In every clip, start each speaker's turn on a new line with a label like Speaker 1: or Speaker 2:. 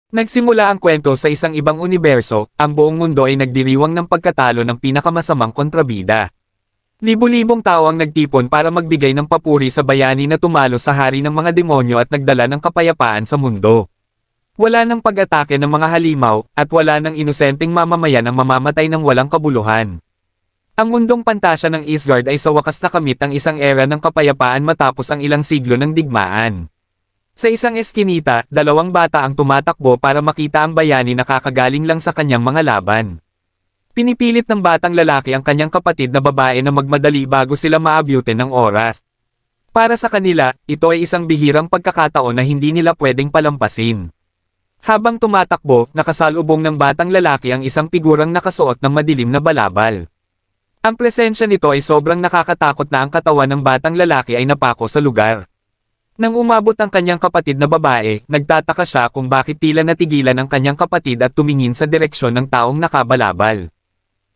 Speaker 1: Nagsimula ang kwento sa isang ibang universo, ang buong mundo ay nagdiriwang ng pagkatalo ng pinakamasamang kontrabida. Libo-libong tao ang nagtipon para magbigay ng papuri sa bayani na tumalo sa hari ng mga demonyo at nagdala ng kapayapaan sa mundo. Wala ng pag-atake ng mga halimaw, at wala ng inosenteng mamamayan ang mamamatay ng walang kabuluhan. Ang mundong pantasya ng Isgard ay sa wakas nakamit ang isang era ng kapayapaan matapos ang ilang siglo ng digmaan. Sa isang eskinita, dalawang bata ang tumatakbo para makita ang bayani na kakagaling lang sa kanyang mga laban. Pinipilit ng batang lalaki ang kanyang kapatid na babae na magmadali bago sila maabyutin ng oras. Para sa kanila, ito ay isang bihirang pagkakataon na hindi nila pwedeng palampasin. Habang tumatakbo, nakasalubong ng batang lalaki ang isang figurang nakasuot ng madilim na balabal. Ang presensya nito ay sobrang nakakatakot na ang katawan ng batang lalaki ay napako sa lugar. Nang umabot ang kanyang kapatid na babae, nagtataka siya kung bakit tila natigilan ang kanyang kapatid at tumingin sa direksyon ng taong nakabalabal.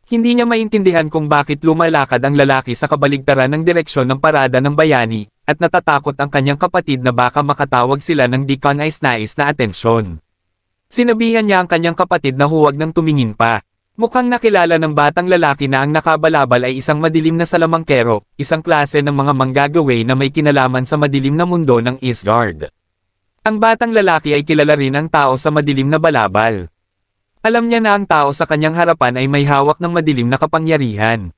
Speaker 1: Hindi niya maintindihan kung bakit lumalakad ang lalaki sa kabaligtaran ng direksyon ng parada ng bayani, at natatakot ang kanyang kapatid na baka makatawag sila ng di kanais-nais na atensyon. Sinabihan niya ang kanyang kapatid na huwag nang tumingin pa. Mukhang nakilala ng batang lalaki na ang nakabalabal ay isang madilim na salamangkero, isang klase ng mga manggagawa na may kinalaman sa madilim na mundo ng Isgard. Ang batang lalaki ay kilala rin ang tao sa madilim na balabal. Alam niya na ang tao sa kanyang harapan ay may hawak ng madilim na kapangyarihan.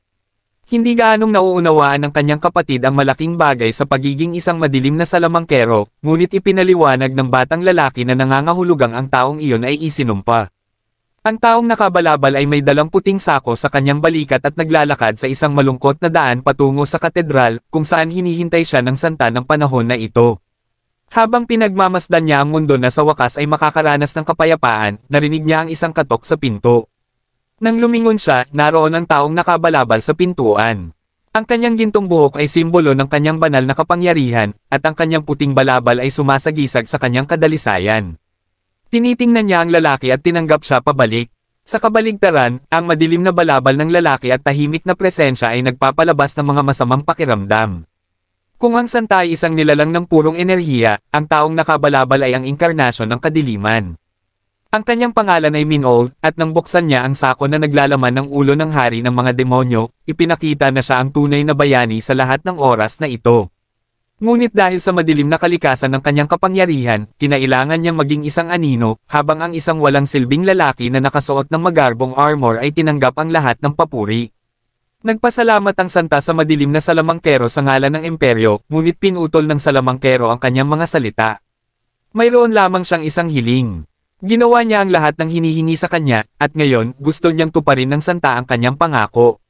Speaker 1: Hindi gaanong nauunawaan ng kanyang kapatid ang malaking bagay sa pagiging isang madilim na salamangkero, ngunit ipinaliwanag ng batang lalaki na nangangahulugang ang taong iyon ay isinumpa. Ang taong nakabalabal ay may dalang puting sako sa kanyang balikat at naglalakad sa isang malungkot na daan patungo sa katedral, kung saan hinihintay siya ng santa ng panahon na ito. Habang pinagmamasdan niya ang mundo na sa wakas ay makakaranas ng kapayapaan, narinig niya ang isang katok sa pinto. Nang lumingon siya, naroon ang taong nakabalabal sa pintuan. Ang kanyang gintong buhok ay simbolo ng kanyang banal na kapangyarihan, at ang kanyang puting balabal ay sumasagisag sa kanyang kadalisayan. Tinitingnan niya ang lalaki at tinanggap siya pabalik. Sa kabaligtaran, ang madilim na balabal ng lalaki at tahimik na presensya ay nagpapalabas ng mga masamang pakiramdam. Kung ang santa ay isang nilalang ng purong enerhiya, ang taong nakabalabal ay ang inkarnasyon ng kadiliman. Ang kanyang pangalan ay Minol, at nang buksan niya ang sako na naglalaman ng ulo ng hari ng mga demonyo, ipinakita na siya ang tunay na bayani sa lahat ng oras na ito. Ngunit dahil sa madilim na kalikasan ng kanyang kapangyarihan, kinailangan niyang maging isang anino, habang ang isang walang silbing lalaki na nakasuot ng magarbong armor ay tinanggap ang lahat ng papuri. Nagpasalamat ang santa sa madilim na salamangkero sa ngalan ng imperyo, ngunit pinutol ng salamangkero ang kanyang mga salita. Mayroon lamang siyang isang hiling. Ginawa niya ang lahat ng hinihingi sa kanya, at ngayon, gusto niyang tuparin ng santa ang kanyang pangako.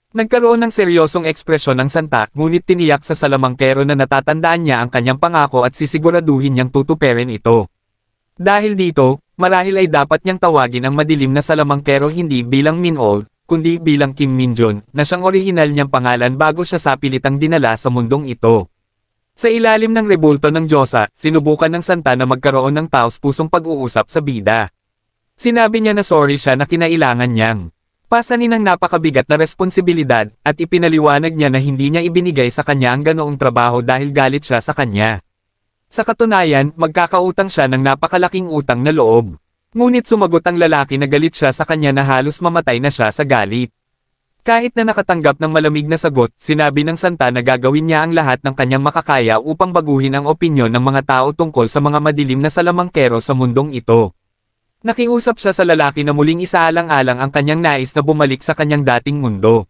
Speaker 1: Nagkaroon ng seryosong ekspresyon ng santa, ngunit tiniyak sa salamangkero na natatandaan niya ang kanyang pangako at sisiguraduhin niyang tutuparin ito. Dahil dito, marahil ay dapat niyang tawagin ang madilim na salamangkero hindi bilang Minol, kundi bilang Kim Minjon, na siyang orihinal niyang pangalan bago siya sapilitang dinala sa mundong ito. Sa ilalim ng rebulto ng Diyosa, sinubukan ng santa na magkaroon ng taos-pusong pag-uusap sa bida. Sinabi niya na sorry siya na kinailangan niyang pasanin ang napakabigat na responsibilidad, at ipinaliwanag niya na hindi niya ibinigay sa kanya ang ganoong trabaho dahil galit siya sa kanya. Sa katunayan, magkakautang siya ng napakalaking utang na loob. Ngunit sumagot ang lalaki na galit siya sa kanya na halos mamatay na siya sa galit. Kahit na nakatanggap ng malamig na sagot, sinabi ng santa na gagawin niya ang lahat ng kanyang makakaya upang baguhin ang opinyon ng mga tao tungkol sa mga madilim na salamangkero sa mundong ito. Nakiusap siya sa lalaki na muling isaalang-alang ang kanyang nais na bumalik sa kanyang dating mundo.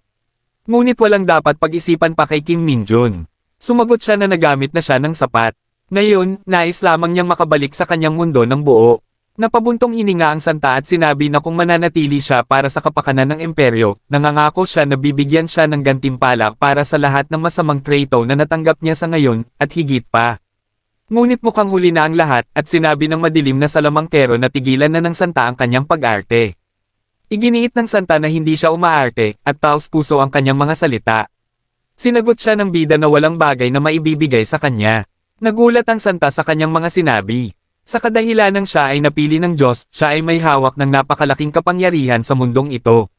Speaker 1: Ngunit walang dapat pag-isipan pa kay Kim Minjon. Sumagot siya na nagamit na siya ng sapat. Ngayon, nais lamang niyang makabalik sa kanyang mundo ng buo. Napabuntong hininga ang santa at sinabi na kung mananatili siya para sa kapakanan ng imperyo, nangangako siya na bibigyan siya ng gantimpala para sa lahat ng masamang traito na natanggap niya sa ngayon, at higit pa. Ngunit mukhang huli na ang lahat, at sinabi ng madilim na salamangkero na tigilan na ng santa ang kanyang pag-arte. Iginiit ng santa na hindi siya umaarte, at taos-puso ang kanyang mga salita. Sinagot siya ng bida na walang bagay na maibibigay sa kanya. Nagulat ang santa sa kanyang mga sinabi. Sa kadahilanang siya ay napili ng Diyos, siya ay may hawak ng napakalaking kapangyarihan sa mundong ito.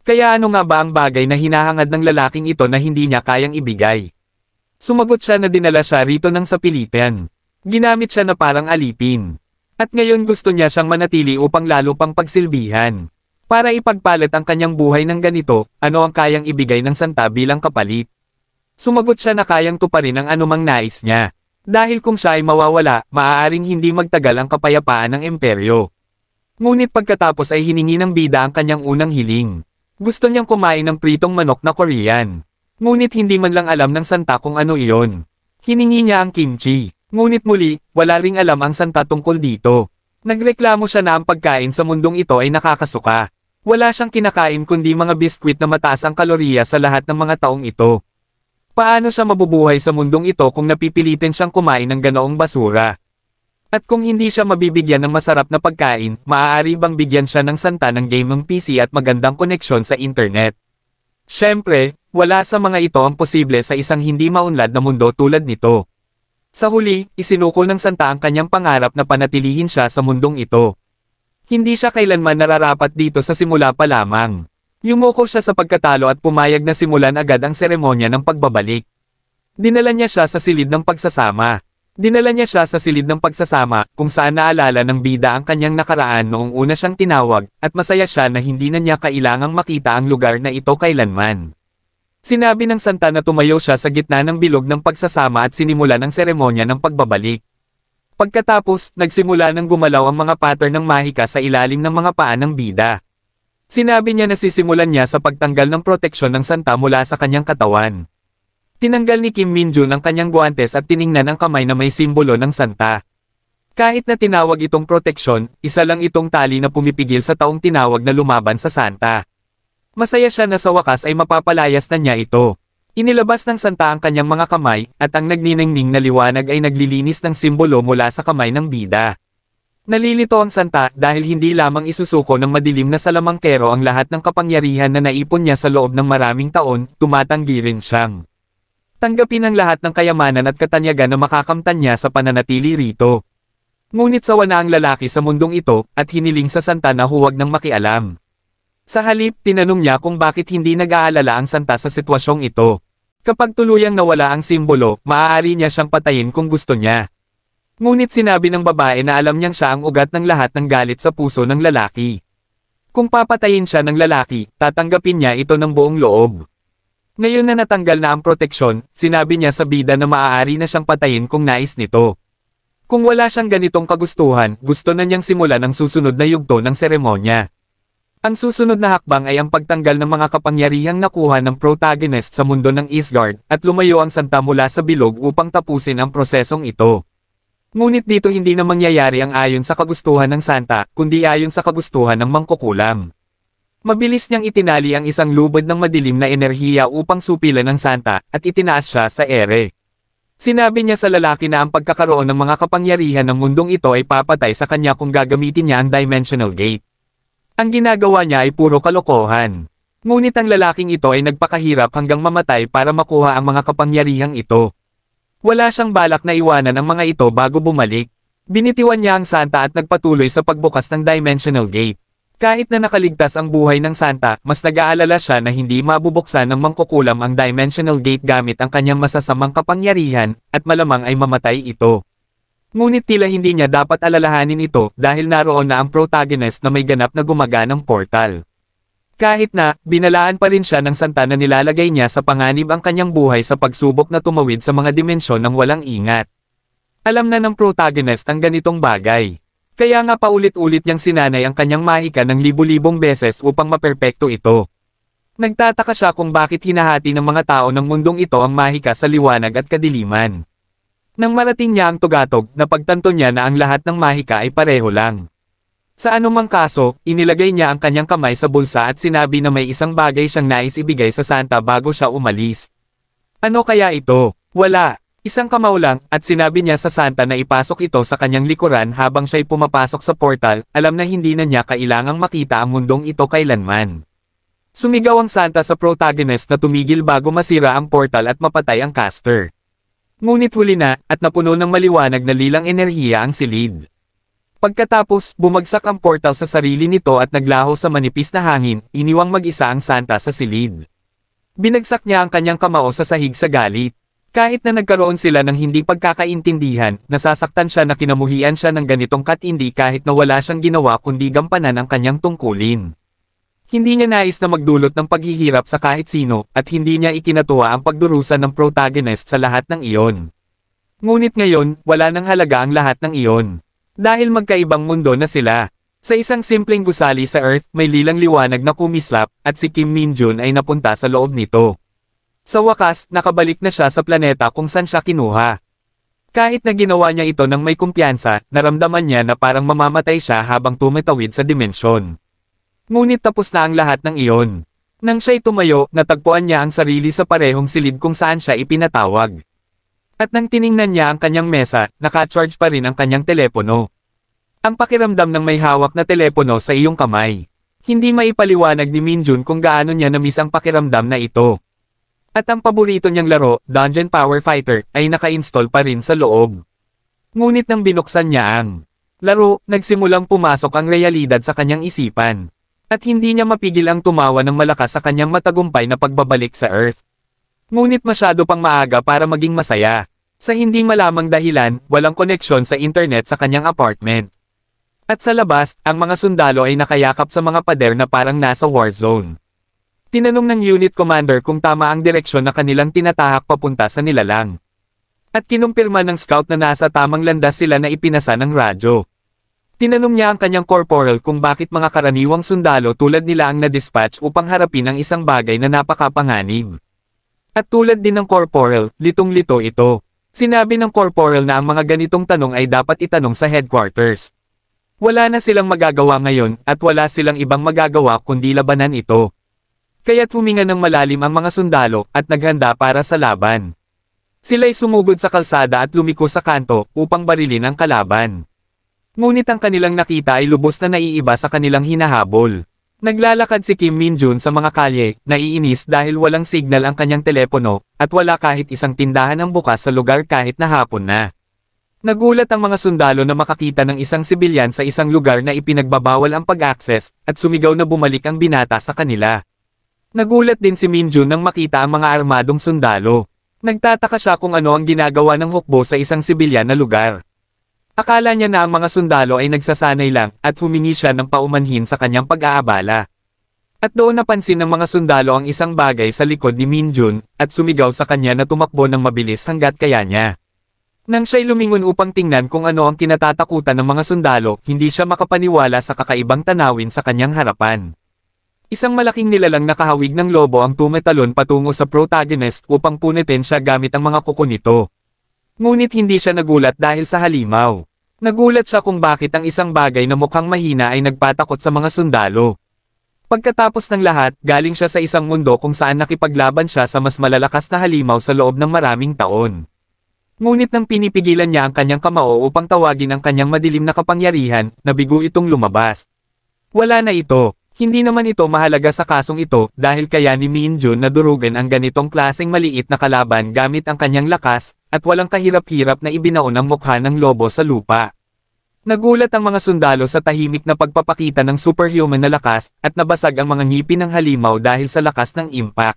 Speaker 1: Kaya ano nga ba ang bagay na hinahangad ng lalaking ito na hindi niya kayang ibigay? Sumagot siya na dinala siya rito ng sapilitan. Ginamit siya na parang alipin. At ngayon gusto niya siyang manatili upang lalo pang pagsilbihan. Para ipagpalit ang kanyang buhay ng ganito, ano ang kayang ibigay ng santa bilang kapalit? Sumagot siya na kayang tuparin ang anumang nais niya. Dahil kung siya ay mawawala, maaaring hindi magtagal ang kapayapaan ng imperyo. Ngunit pagkatapos ay hiningi ng bida ang kanyang unang hiling. Gusto niyang kumain ng pritong manok na Korean. Ngunit hindi man lang alam ng santa kung ano iyon. Hiningi niya ang kimchi. Ngunit muli, wala ring alam ang santa tungkol dito. Nagreklamo siya na ang pagkain sa mundong ito ay nakakasuka. Wala siyang kinakain kundi mga biskwit na mataas ang kalorya sa lahat ng mga taong ito. Paano siya mabubuhay sa mundong ito kung napipilitin siyang kumain ng ganoong basura? At kung hindi siya mabibigyan ng masarap na pagkain, maaari bang bigyan siya ng santa ng game ng PC at magandang koneksyon sa internet? Siyempre, wala sa mga ito ang posible sa isang hindi maunlad na mundo tulad nito. Sa huli, isinukol ng santa ang kanyang pangarap na panatilihin siya sa mundong ito. Hindi siya kailanman nararapat dito sa simula pa lamang. Yumukol siya sa pagkatalo at pumayag na simulan agad ang seremonya ng pagbabalik. Dinala niya siya sa silid ng pagsasama. Kung saan naalala ng bida ang kanyang nakaraan noong una siyang tinawag, at masaya siya na hindi na niya kailangang makita ang lugar na ito kailanman. Sinabi ng santa na tumayo siya sa gitna ng bilog ng pagsasama at sinimulan ang seremonya ng pagbabalik. Pagkatapos, nagsimula ng gumalaw ang mga pattern ng mahika sa ilalim ng mga paa ng bida. Sinabi niya na sisimulan niya sa pagtanggal ng proteksyon ng santa mula sa kanyang katawan. Tinanggal ni Kim Min-jun ang kanyang guwantes at tiningnan ang kamay na may simbolo ng santa. Kahit na tinawag itong proteksyon, isa lang itong tali na pumipigil sa taong tinawag na lumaban sa santa. Masaya siya na sa wakas ay mapapalayas na niya ito. Inilabas ng santa ang kanyang mga kamay, at ang nagniningning na liwanag ay naglilinis ng simbolo mula sa kamay ng bida. Nalilito ang santa dahil hindi lamang isusuko ng madilim na salamangkero ang lahat ng kapangyarihan na naipon niya sa loob ng maraming taon, tumatanggi rin siyang tanggapin ang lahat ng kayamanan at katanyagan na makakamtan niya sa pananatili rito. Ngunit sawa na ang lalaki sa mundong ito, at hiniling sa santa na huwag nang makialam. Sa halip, tinanong niya kung bakit hindi nag-aalala ang santa sa sitwasyong ito. Kapag tuluyang nawala ang simbolo, maaari niya siyang patayin kung gusto niya. Ngunit sinabi ng babae na alam niyang siya ang ugat ng lahat ng galit sa puso ng lalaki. Kung papatayin siya ng lalaki, tatanggapin niya ito ng buong loob. Ngayon na natanggal na ang proteksyon, sinabi niya sa bida na maaari na siyang patayin kung nais nito. Kung wala siyang ganitong kagustuhan, gusto na niyang simulan ang susunod na yugto ng seremonya. Ang susunod na hakbang ay ang pagtanggal ng mga kapangyarihang nakuha ng protagonist sa mundo ng Isgard, at lumayo ang santa mula sa bilog upang tapusin ang prosesong ito. Ngunit dito hindi na mangyayari ang ayon sa kagustuhan ng santa, kundi ayon sa kagustuhan ng mangkukulam. Mabilis niyang itinali ang isang lubid ng madilim na enerhiya upang supilan ng santa, at itinaas siya sa ere. Sinabi niya sa lalaki na ang pagkakaroon ng mga kapangyarihan ng mundong ito ay papatay sa kanya kung gagamitin niya ang Dimensional Gate. Ang ginagawa niya ay puro kalokohan. Ngunit ang lalaking ito ay nagpakahirap hanggang mamatay para makuha ang mga kapangyarihang ito. Wala siyang balak na iwanan ang mga ito bago bumalik. Binitiwan niya ang santa at nagpatuloy sa pagbukas ng Dimensional Gate. Kahit na nakaligtas ang buhay ng santa, mas nag-aalala siya na hindi mabubuksan ng mangkukulam ang Dimensional Gate gamit ang kanyang masasamang kapangyarihan, at malamang ay mamatay ito. Ngunit tila hindi niya dapat alalahanin ito dahil naroon na ang protagonist na may ganap na gumaganang portal. Kahit na, binalaan pa rin siya ng santa na nilalagay niya sa panganib ang kanyang buhay sa pagsubok na tumawid sa mga dimensyon ng walang ingat. Alam na ng protagonist ang ganitong bagay. Kaya nga paulit-ulit niyang sinanay ang kanyang mahika ng libu-libong beses upang maperpekto ito. Nagtataka siya kung bakit hinahati ng mga tao ng mundong ito ang mahika sa liwanag at kadiliman. Nang marating niya ang tugatog, napagtanto niya na ang lahat ng mahika ay pareho lang. Sa anumang kaso, inilagay niya ang kanyang kamay sa bulsa at sinabi na may isang bagay siyang nais ibigay sa santa bago siya umalis. Ano kaya ito? Wala. Isang kamao lang, at sinabi niya sa santa na ipasok ito sa kanyang likuran habang siya'y pumapasok sa portal, alam na hindi na niya kailangang makita ang mundong ito kailanman. Sumigaw ang santa sa protagonist na tumigil bago masira ang portal at mapatay ang caster. Ngunit huli na, at napuno ng maliwanag na lilang enerhiya ang silid. Pagkatapos, bumagsak ang portal sa sarili nito at naglaho sa manipis na hangin, iniwang mag-isa ang santa sa silid. Binagsak niya ang kanyang kamao sa sahig sa galit. Kahit na nagkaroon sila ng hindi pagkakaintindihan, nasasaktan siya na kinamuhian siya ng ganitong katindi kahit na wala siyang ginawa kundi gampanan ang kanyang tungkulin. Hindi niya nais na magdulot ng paghihirap sa kahit sino, at hindi niya ikinatuwa ang pagdurusa ng protagonist sa lahat ng iyon. Ngunit ngayon, wala nang halaga ang lahat ng iyon. Dahil magkaibang mundo na sila. Sa isang simpleng gusali sa Earth, may lilang liwanag na kumislap, at si Kim Min-jun ay napunta sa loob nito. Sa wakas, nakabalik na siya sa planeta kung saan siya kinuha. Kahit na ginawa niya ito ng may kumpiyansa, naramdaman niya na parang mamamatay siya habang tumatawid sa dimensyon. Ngunit tapos na ang lahat ng iyon. Nang siya'y tumayo, natagpuan niya ang sarili sa parehong silid kung saan siya ipinatawag. At nang tiningnan niya ang kanyang mesa, naka-charge pa rin ang kanyang telepono. Ang pakiramdam ng may hawak na telepono sa iyong kamay. Hindi maipaliwanag ni Min-jun kung gaano niya na-miss ang pakiramdam na ito. At ang paborito niyang laro, Dungeon Power Fighter, ay naka-install pa rin sa loob. Ngunit nang binuksan niya ang laro, nagsimulang pumasok ang realidad sa kanyang isipan. At hindi niya mapigil ang tumawa ng malakas sa kanyang matagumpay na pagbabalik sa Earth. Ngunit masyado pang maaga para maging masaya. Sa hindi malamang dahilan, walang koneksyon sa internet sa kanyang apartment. At sa labas, ang mga sundalo ay nakayakap sa mga pader na parang nasa war zone. Tinanong ng unit commander kung tama ang direksyon na kanilang tinatahak papunta sa nilalang. At kinumpirma ng scout na nasa tamang landas sila na ipinasa ng radyo. Tinanong niya ang kanyang corporal kung bakit mga karaniwang sundalo tulad nila ang na-dispatch upang harapin ang isang bagay na napakapanganib. At tulad din ng corporal, litong-lito ito. Sinabi ng corporal na ang mga ganitong tanong ay dapat itanong sa headquarters. Wala na silang magagawa ngayon at wala silang ibang magagawa kundi labanan ito. Kaya't huminga ng malalim ang mga sundalo at naghanda para sa laban. Sila'y sumugod sa kalsada at lumiko sa kanto upang barilin ang kalaban. Ngunit ang kanilang nakita ay lubos na naiiba sa kanilang hinahabol. Naglalakad si Kim Min-jun sa mga kalye, naiinis dahil walang signal ang kanyang telepono, at wala kahit isang tindahan ang bukas sa lugar kahit na hapon na. Nagulat ang mga sundalo na makakita ng isang sibilyan sa isang lugar na ipinagbabawal ang pag-access, at sumigaw na bumalik ang binata sa kanila. Nagulat din si Min-jun nang makita ang mga armadong sundalo. Nagtataka siya kung ano ang ginagawa ng hukbo sa isang sibilyan na lugar. Akala niya na ang mga sundalo ay nagsasanay lang at humingi siya ng paumanhin sa kanyang pag-aabala. At doon napansin ng mga sundalo ang isang bagay sa likod ni Min-jun at sumigaw sa kanya na tumakbo ng mabilis hanggat kaya niya. Nang siya'y lumingon upang tingnan kung ano ang kinatatakutan ng mga sundalo, hindi siya makapaniwala sa kakaibang tanawin sa kanyang harapan. Isang malaking nilalang nakahawig ng lobo ang tumetalon patungo sa protagonist upang punitin siya gamit ang mga kuko nito. Ngunit hindi siya nagulat dahil sa halimaw. Nagulat siya kung bakit ang isang bagay na mukhang mahina ay nagpatakot sa mga sundalo. Pagkatapos ng lahat, galing siya sa isang mundo kung saan nakipaglaban siya sa mas malalakas na halimaw sa loob ng maraming taon. Ngunit nang pinipigilan niya ang kanyang kamao upang tawagin ang kanyang madilim na kapangyarihan, nabigo itong lumabas. Wala na ito. Hindi naman ito mahalaga sa kasong ito dahil kaya ni Min-jun na durugan ang ganitong klaseng maliit na kalaban gamit ang kanyang lakas, at walang kahirap-hirap na ibinaon ang mukha ng lobo sa lupa. Nagulat ang mga sundalo sa tahimik na pagpapakita ng superhuman na lakas, at nabasag ang mga ngipin ng halimaw dahil sa lakas ng impact.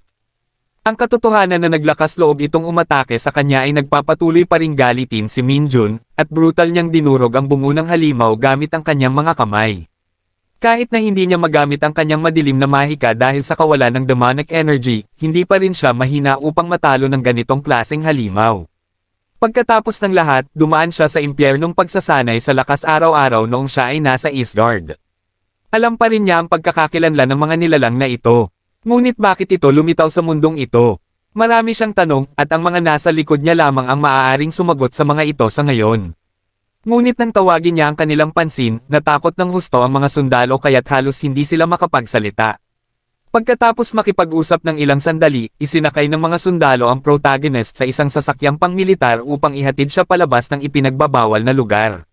Speaker 1: Ang katotohanan na naglakas loob itong umatake sa kanya ay nagpapatuloy pa ring galitin si Min-jun, at brutal niyang dinurog ang bungo ng halimaw gamit ang kanyang mga kamay. Kahit na hindi niya magamit ang kanyang madilim na mahika dahil sa kawalan ng demonic energy, hindi pa rin siya mahina upang matalo ng ganitong klaseng halimaw. Pagkatapos ng lahat, dumaan siya sa impyernong pagsasanay sa lakas araw-araw noong siya ay nasa Eastgard. Alam pa rin niya ang pagkakakilanlan ng mga nilalang na ito. Ngunit bakit ito lumitaw sa mundong ito? Marami siyang tanong, at ang mga nasa likod niya lamang ang maaaring sumagot sa mga ito sa ngayon. Ngunit nang tawagin niya ang kanilang pansin, natakot ng husto ang mga sundalo kaya't halos hindi sila makapagsalita. Pagkatapos makipag-usap ng ilang sandali, isinakay ng mga sundalo ang protagonist sa isang sasakyang pangmilitar upang ihatid siya palabas ng ipinagbabawal na lugar.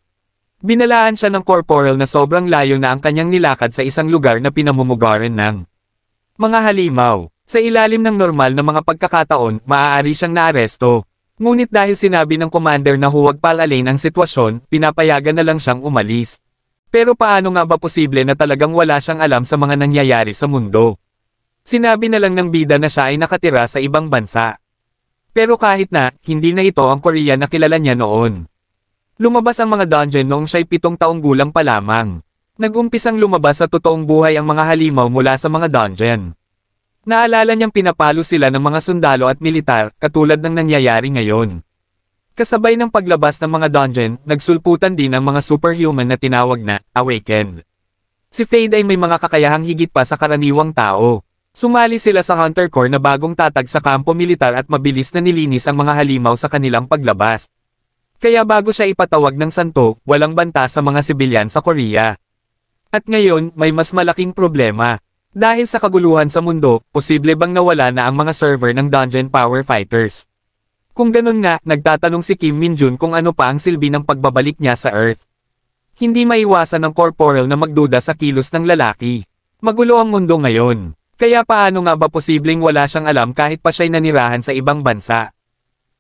Speaker 1: Binalaan siya ng corporal na sobrang layo na ang kanyang nilakad sa isang lugar na pinamumugaran ng mga halimaw. Sa ilalim ng normal na mga pagkakataon, maaari siyang naaresto. Ngunit dahil sinabi ng commander na huwag palalain ang sitwasyon, pinapayagan na lang siyang umalis. Pero paano nga ba posible na talagang wala siyang alam sa mga nangyayari sa mundo? Sinabi na lang ng bida na siya ay nakatira sa ibang bansa. Pero kahit na, hindi na ito ang Korea na kilala niya noon. Lumabas ang mga dungeon noong siya'y 7 taong gulang pa lamang. Nag-umpisang lumabas sa totoong buhay ang mga halimaw mula sa mga dungeon. Naalala niyang pinapalo sila ng mga sundalo at militar, katulad ng nangyayari ngayon. Kasabay ng paglabas ng mga dungeon, nagsulputan din ang mga superhuman na tinawag na Awakened. Si Fade ay may mga kakayahang higit pa sa karaniwang tao. Sumali sila sa Hunter Corps na bagong tatag sa kampo militar at mabilis na nilinis ang mga halimaw sa kanilang paglabas. Kaya bago siya ipatawag ng santo, walang banta sa mga sibilyan sa Korea. At ngayon, may mas malaking problema. Dahil sa kaguluhan sa mundo, posible bang nawala na ang mga server ng Dungeon Power Fighters? Kung ganun nga, nagtatanong si Kim Min-jun kung ano pa ang silbi ng pagbabalik niya sa Earth. Hindi maiwasan ng corporal na magduda sa kilos ng lalaki. Magulo ang mundo ngayon. Kaya paano nga ba posibleng wala siyang alam kahit pa siya'y nanirahan sa ibang bansa?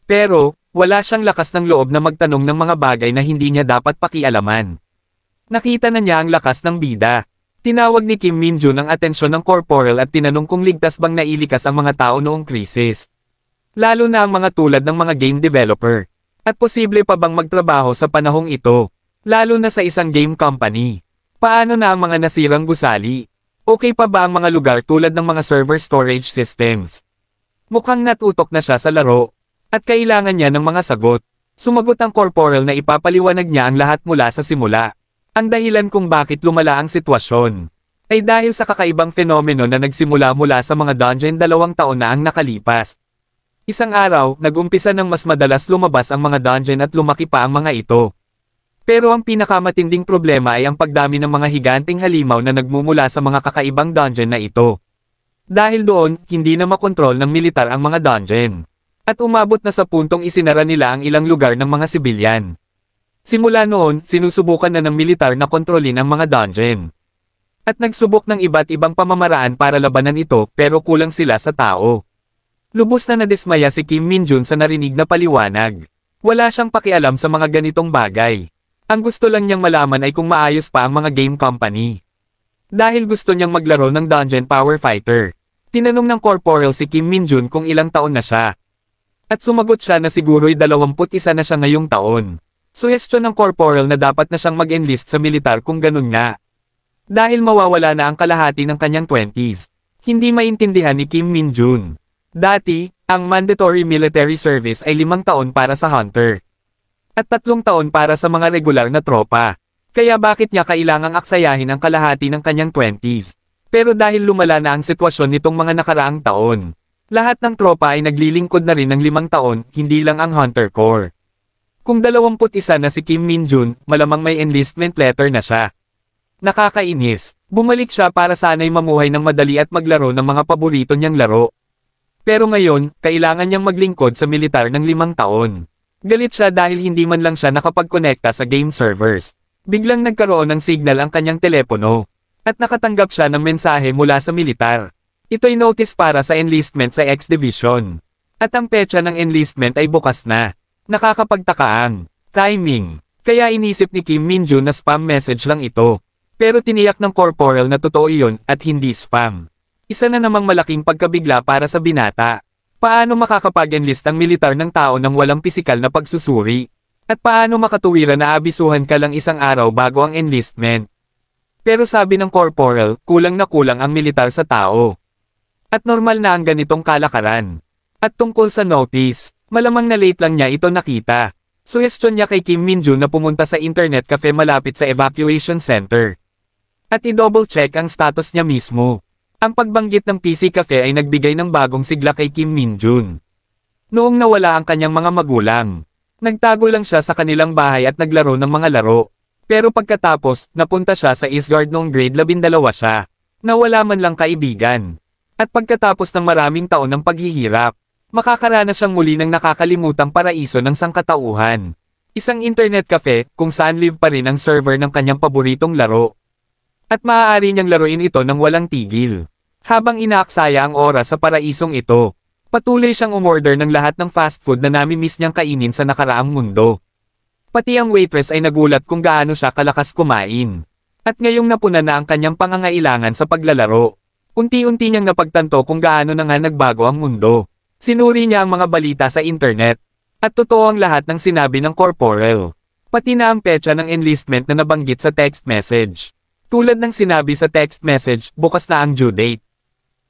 Speaker 1: Pero, wala siyang lakas ng loob na magtanong ng mga bagay na hindi niya dapat pakialaman. Nakita na niya ang lakas ng bida. Tinawag ni Kim Min-jun ang atensyon ng corporal at tinanong kung ligtas bang nailikas ang mga tao noong krisis. Lalo na ang mga tulad ng mga game developer. At posible pa bang magtrabaho sa panahong ito? Lalo na sa isang game company. Paano na ang mga nasirang gusali? Okay pa ba ang mga lugar tulad ng mga server storage systems? Mukhang natutok na siya sa laro. At kailangan niya ng mga sagot. Sumagot ang corporal na ipapaliwanag niya ang lahat mula sa simula. Ang dahilan kung bakit lumala ang sitwasyon ay dahil sa kakaibang fenomeno na nagsimula mula sa mga dungeon 2 taon na ang nakalipas. Isang araw, nag-umpisa ng mas madalas lumabas ang mga dungeon at lumaki pa ang mga ito. Pero ang pinakamatinding problema ay ang pagdami ng mga higanting halimaw na nagmumula sa mga kakaibang dungeon na ito. Dahil doon, hindi na makontrol ng militar ang mga dungeon. At umabot na sa puntong isinara nila ang ilang lugar ng mga sibilyan. Simula noon, sinusubukan na ng militar na kontrolin ang mga dungeon. At nagsubok ng iba't ibang pamamaraan para labanan ito pero kulang sila sa tao. Lubos na nadismaya si Kim Min-jun sa narinig na paliwanag. Wala siyang pakialam sa mga ganitong bagay. Ang gusto lang niyang malaman ay kung maayos pa ang mga game company. Dahil gusto niyang maglaro ng Dungeon Power Fighter. Tinanong ng corporal si Kim Min-jun kung ilang taon na siya. At sumagot siya na siguro'y 21 na siya ngayong taon. Suhestyon ng corporal na dapat na siyang mag-enlist sa militar kung ganun nga. Dahil mawawala na ang kalahati ng kanyang 20s. Hindi maintindihan ni Kim Min-jun. Dati, ang mandatory military service ay 5 taon para sa hunter. At 3 taon para sa mga regular na tropa. Kaya bakit niya kailangang aksayahin ang kalahati ng kanyang 20s? Pero dahil lumala na ang sitwasyon nitong mga nakaraang taon, lahat ng tropa ay naglilingkod na rin ng 5 taon, hindi lang ang Hunter Corps. Kung 21 na si Kim Min-jun, malamang may enlistment letter na siya. Nakakainis, bumalik siya para sana'y mamuhay ng madali at maglaro ng mga paborito niyang laro. Pero ngayon, kailangan niyang maglingkod sa militar ng 5 taon. Galit siya dahil hindi man lang siya nakapag-konekta sa game servers. Biglang nagkaroon ng signal ang kanyang telepono. At nakatanggap siya ng mensahe mula sa militar. Ito'y notice para sa enlistment sa X Division. At ang petsa ng enlistment ay bukas na. Nakakapagtaka ang timing. Kaya inisip ni Kim Min-jun na spam message lang ito. Pero tiniyak ng corporal na totoo iyon at hindi spam. Isa na namang malaking pagkabigla para sa binata. Paano makakapag-enlist ang militar ng tao nang walang pisikal na pagsusuri? At paano makatuwiran na abisuhan ka lang isang araw bago ang enlistment? Pero sabi ng corporal, kulang na kulang ang militar sa tao. At normal na ang ganitong kalakaran. At tungkol sa notice, malamang na late lang niya ito nakita. Suhestyon niya kay Kim Min-jun na pumunta sa internet cafe malapit sa evacuation center. At i-double check ang status niya mismo. Ang pagbanggit ng PC Cafe ay nagbigay ng bagong sigla kay Kim Min-jun. Noong nawala ang kanyang mga magulang, nagtago lang siya sa kanilang bahay at naglaro ng mga laro. Pero pagkatapos, napunta siya sa Eastgard noong grade 12 siya. Nawala man lang kaibigan. At pagkatapos ng maraming taon ng paghihirap, makakaranas siyang muli ng nakakalimutang paraiso ng sangkatauhan. Isang internet cafe kung saan live pa rin ang server ng kanyang paboritong laro. At maaari niyang laruin ito ng walang tigil. Habang inaaksaya ang oras sa paraisong ito, patuloy siyang umorder ng lahat ng fast food na nami-miss niyang kainin sa nakaraang mundo. Pati ang waitress ay nagulat kung gaano siya kalakas kumain. At ngayong napuna na ang kanyang pangangailangan sa paglalaro, unti-unti niyang napagtanto kung gaano na nga nagbago ang mundo. Sinuri niya ang mga balita sa internet. At totoo ang lahat ng sinabi ng corporal. Pati na ang petsa ng enlistment na nabanggit sa text message. Tulad ng sinabi sa text message, bukas na ang due date.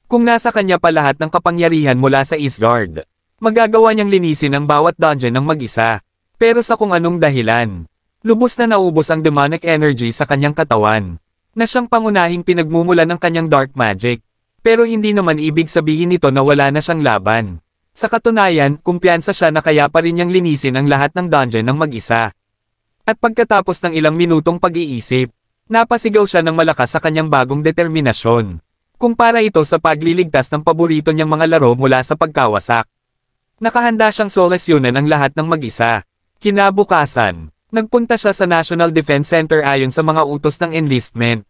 Speaker 1: Kung nasa kanya pa lahat ng kapangyarihan mula sa Eastguard, magagawa niyang linisin ang bawat dungeon ng mag-isa. Pero sa kung anong dahilan, lubos na naubos ang demonic energy sa kanyang katawan, na siyang pangunahing pinagmumulan ng kanyang dark magic. Pero hindi naman ibig sabihin nito na wala na siyang laban. Sa katunayan, kumpiyansa siya na kaya pa rin niyang linisin ang lahat ng dungeon ng mag-isa. At pagkatapos ng ilang minutong pag-iisip, napasigaw siya ng malakas sa kanyang bagong determinasyon. Kumpara ito sa pagliligtas ng paborito niyang mga laro mula sa pagkawasak. Nakahanda siyang solusyonan ang lahat ng mag-isa. Kinabukasan, nagpunta siya sa National Defense Center ayon sa mga utos ng enlistment.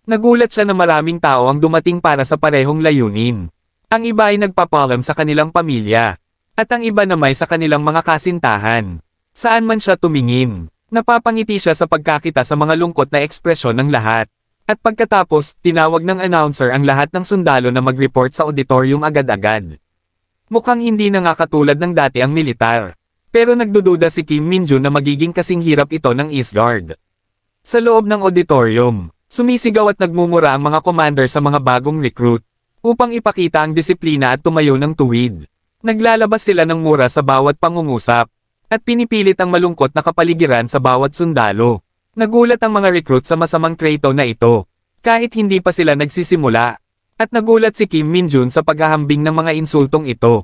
Speaker 1: Nagulat siya na maraming tao ang dumating para sa parehong layunin. Ang iba ay nagpapalam sa kanilang pamilya, at ang iba naman sa kanilang mga kasintahan. Saan man siya tumingin, napapangiti siya sa pagkakita sa mga lungkot na ekspresyon ng lahat. At pagkatapos, tinawag ng announcer ang lahat ng sundalo na mag-report sa auditorium agad-agad. Mukhang hindi na nga katulad ng dati ang militar. Pero nagdududa si Kim Min-jun na magiging kasing hirap ito ng Eastguard. Sa loob ng auditorium, sumisigaw at nagmumura ang mga commander sa mga bagong recruit. Upang ipakita ang disiplina at tumayo ng tuwid. Naglalabas sila ng mura sa bawat pangungusap. At pinipilit ang malungkot na kapaligiran sa bawat sundalo. Nagulat ang mga recruit sa masamang traito na ito. Kahit hindi pa sila nagsisimula. At nagulat si Kim Min-jun sa paghahambing ng mga insultong ito.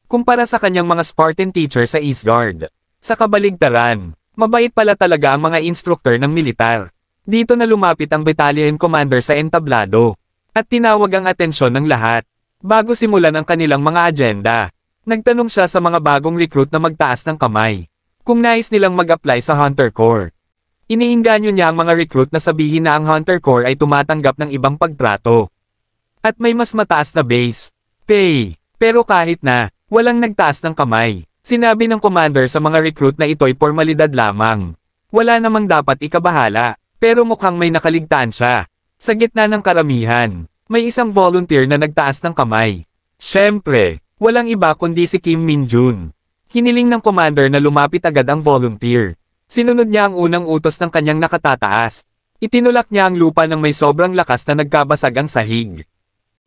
Speaker 1: Kumpara sa kanyang mga Spartan teacher sa Eastguard. Sa kabaligtaran, mabait pala talaga ang mga instructor ng militar. Dito na lumapit ang battalion commander sa entablado. At tinawag ang atensyon ng lahat. Bago simulan ang kanilang mga agenda, nagtanong siya sa mga bagong recruit na magtaas ng kamay. Kung nais nilang mag-apply sa Hunter Corps. Iniinganyo niya ang mga recruit na sabihin na ang Hunter Corps ay tumatanggap ng ibang pagtrato. At may mas mataas na base pay. Pero kahit na, walang nagtaas ng kamay. Sinabi ng commander sa mga recruit na ito'y formalidad lamang. Wala namang dapat ikabahala, pero mukhang may nakaligtaan siya. Sa gitna ng karamihan, may isang volunteer na nagtaas ng kamay. Siyempre, walang iba kundi si Kim Min-jun. Hiniling ng commander na lumapit agad ang volunteer. Sinunod niya ang unang utos ng kanyang nakatataas. Itinulak niya ang lupa ng may sobrang lakas na nagkabasag ang sahig.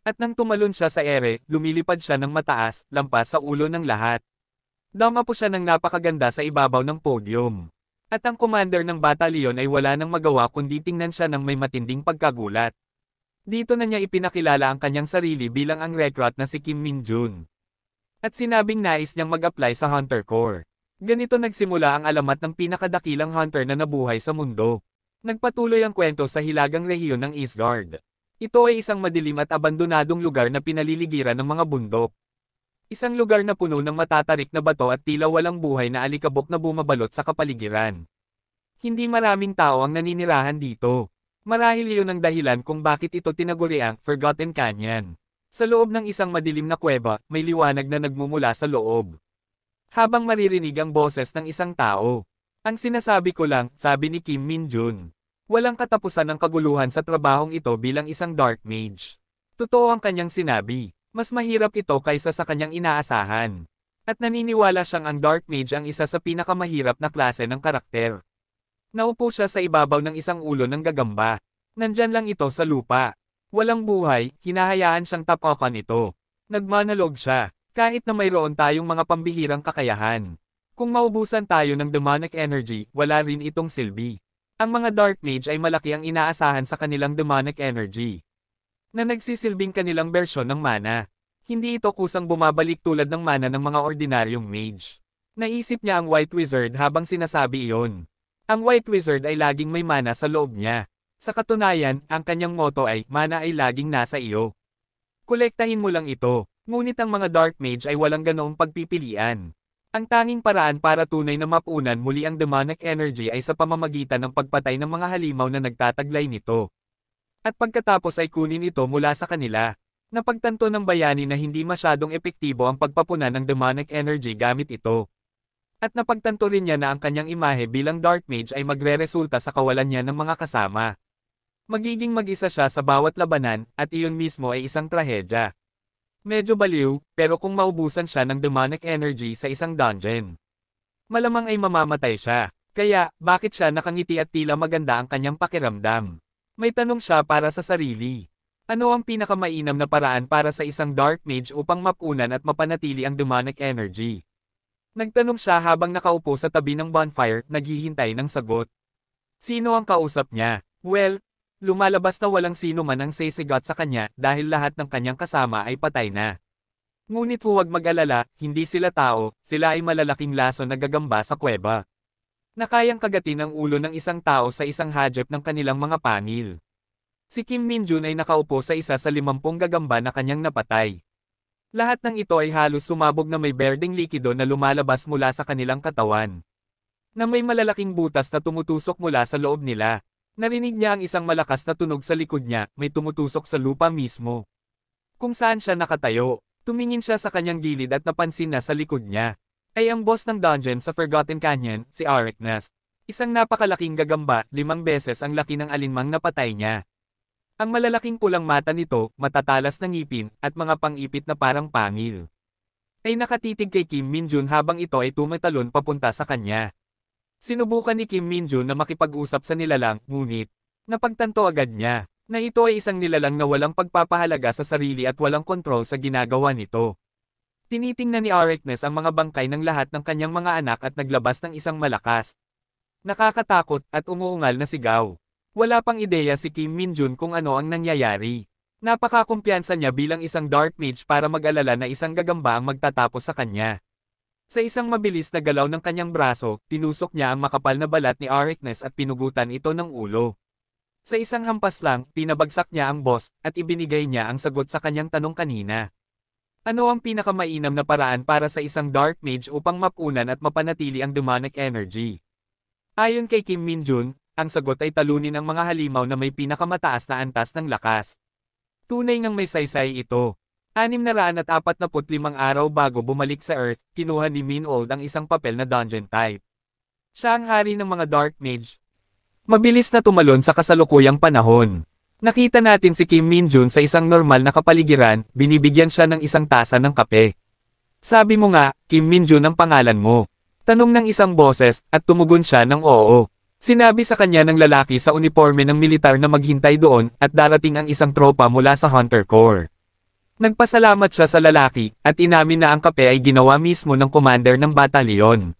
Speaker 1: At nang tumalon siya sa ere, lumilipad siya ng mataas, lampas sa ulo ng lahat. Dama po siya ng napakaganda sa ibabaw ng podium. At ang commander ng batalyon ay wala nang magawa kundi tingnan siya ng may matinding pagkagulat. Dito na niya ipinakilala ang kanyang sarili bilang ang recruit na si Kim Min-jun. At sinabing nais niyang mag-apply sa Hunter Corps. Ganito nagsimula ang alamat ng pinakadakilang hunter na nabuhay sa mundo. Nagpatuloy ang kwento sa hilagang rehiyon ng Eastguard. Ito ay isang madilim at abandonadong lugar na pinaliligiran ng mga bundok. Isang lugar na puno ng matatarik na bato at tila walang buhay na alikabok na bumabalot sa kapaligiran. Hindi maraming tao ang naninirahan dito. Marahil iyon ang dahilan kung bakit ito tinaguri ang Forgotten Canyon. Sa loob ng isang madilim na kuweba, may liwanag na nagmumula sa loob. Habang maririnig ang boses ng isang tao. Ang sinasabi ko lang, sabi ni Kim Min-jun. Walang katapusan ng kaguluhan sa trabahong ito bilang isang dark mage. Totoo ang kanyang sinabi. Mas mahirap ito kaysa sa kanyang inaasahan. At naniniwala siyang ang Dark Mage ang isa sa pinakamahirap na klase ng karakter. Naupo siya sa ibabaw ng isang ulo ng gagamba. Nandyan lang ito sa lupa. Walang buhay, hinahayaan siyang tapakan ito. Nagmanalog siya, kahit na mayroon tayong mga pambihirang kakayahan. Kung maubusan tayo ng demonic energy, wala rin itong silbi. Ang mga Dark Mage ay malaki ang inaasahan sa kanilang demonic energy. Na nagsisilbing kanilang bersyon ng mana. Hindi ito kusang bumabalik tulad ng mana ng mga ordinaryong mage. Naisip niya ang White Wizard habang sinasabi iyon. Ang White Wizard ay laging may mana sa loob niya. Sa katunayan, ang kanyang motto ay, mana ay laging nasa iyo. Kolektahin mo lang ito, ngunit ang mga Dark Mage ay walang ganoong pagpipilian. Ang tanging paraan para tunay na mapunan muli ang demonic energy ay sa pamamagitan ng pagpatay ng mga halimaw na nagtataglay nito. At pagkatapos ay kunin ito mula sa kanila. Napagtanto ng bayani na hindi masyadong epektibo ang pagpapunan ng demonic energy gamit ito. At napagtanto rin niya na ang kanyang imahe bilang Dark Mage ay magre-resulta sa kawalan niya ng mga kasama. Magiging mag-isa siya sa bawat labanan, at iyon mismo ay isang trahedya. Medyo baliw, pero kung maubusan siya ng demonic energy sa isang dungeon, malamang ay mamamatay siya. Kaya, bakit siya nakangiti at tila maganda ang kanyang pakiramdam? May tanong siya para sa sarili. Ano ang pinakamainam na paraan para sa isang dark mage upang mapunan at mapanatili ang demonic energy? Nagtanong siya habang nakaupo sa tabi ng bonfire, naghihintay ng sagot. Sino ang kausap niya? Well, lumalabas na walang sino man ang sisigat sa kanya dahil lahat ng kanyang kasama ay patay na. Ngunit huwag mag-alala, hindi sila tao, sila ay malalaking laso na gagamba sa kuweba, na kayang kagatin ang ulo ng isang tao sa isang hadyep ng kanilang mga pangil. Si Kim Minjun ay nakaupo sa isa sa 50 gagamba na kanyang napatay. Lahat ng ito ay halos sumabog na may berdeng likido na lumalabas mula sa kanilang katawan, na may malalaking butas na tumutusok mula sa loob nila. Narinig niya ang isang malakas na tunog sa likod niya, may tumutusok sa lupa mismo. Kung saan siya nakatayo, tumingin siya sa kanyang gilid at napansin na sa likod niya ay ang boss ng dungeon sa Forgotten Canyon, si Areknast. Isang napakalaking gagamba, 5 beses ang laki ng alinmang napatay niya. Ang malalaking pulang mata nito, matatalas na ngipin, at mga pang-ipit na parang pangil, ay nakatitig kay Kim Minjun habang ito ay tumatalon papunta sa kanya. Sinubukan ni Kim Minjun na makipag-usap sa nilalang, ngunit napagtanto agad niya na ito ay isang nilalang na walang pagpapahalaga sa sarili at walang kontrol sa ginagawa nito. Tinitingnan ni Areknast ang mga bangkay ng lahat ng kanyang mga anak at naglabas ng isang malakas, nakakatakot at umuungal na sigaw. Wala pang ideya si Kim Minjun kung ano ang nangyayari. Napakakumpiyansa niya bilang isang dark mage para mag-alala na isang gagamba ang magtatapos sa kanya. Sa isang mabilis na galaw ng kanyang braso, tinusok niya ang makapal na balat ni Areknast at pinugutan ito ng ulo. Sa isang hampas lang, pinabagsak niya ang boss, at ibinigay niya ang sagot sa kanyang tanong kanina. Ano ang pinakamainam na paraan para sa isang dark mage upang mapunan at mapanatili ang demonic energy? Ayon kay Kim Minjun, ang sagot ay talunin ang mga halimaw na may pinakamataas na antas ng lakas. Tunay ngang may saysay ito. 645 araw bago bumalik sa Earth, kinuha ni Min-Old ang isang papel na dungeon type. Siya ang hari ng mga dark mage. Mabilis na tumalon sa kasalukuyang panahon. Nakita natin si Kim Minjun sa isang normal na kapaligiran, binibigyan siya ng isang tasa ng kape. Sabi mo nga, Kim Minjun ang pangalan mo. Tanong ng isang boses, at tumugon siya ng oo. Sinabi sa kanya ng lalaki sa uniforme ng militar na maghintay doon, at darating ang isang tropa mula sa Hunter Corps. Nagpasalamat siya sa lalaki, at inamin na ang kape ay ginawa mismo ng commander ng batalyon,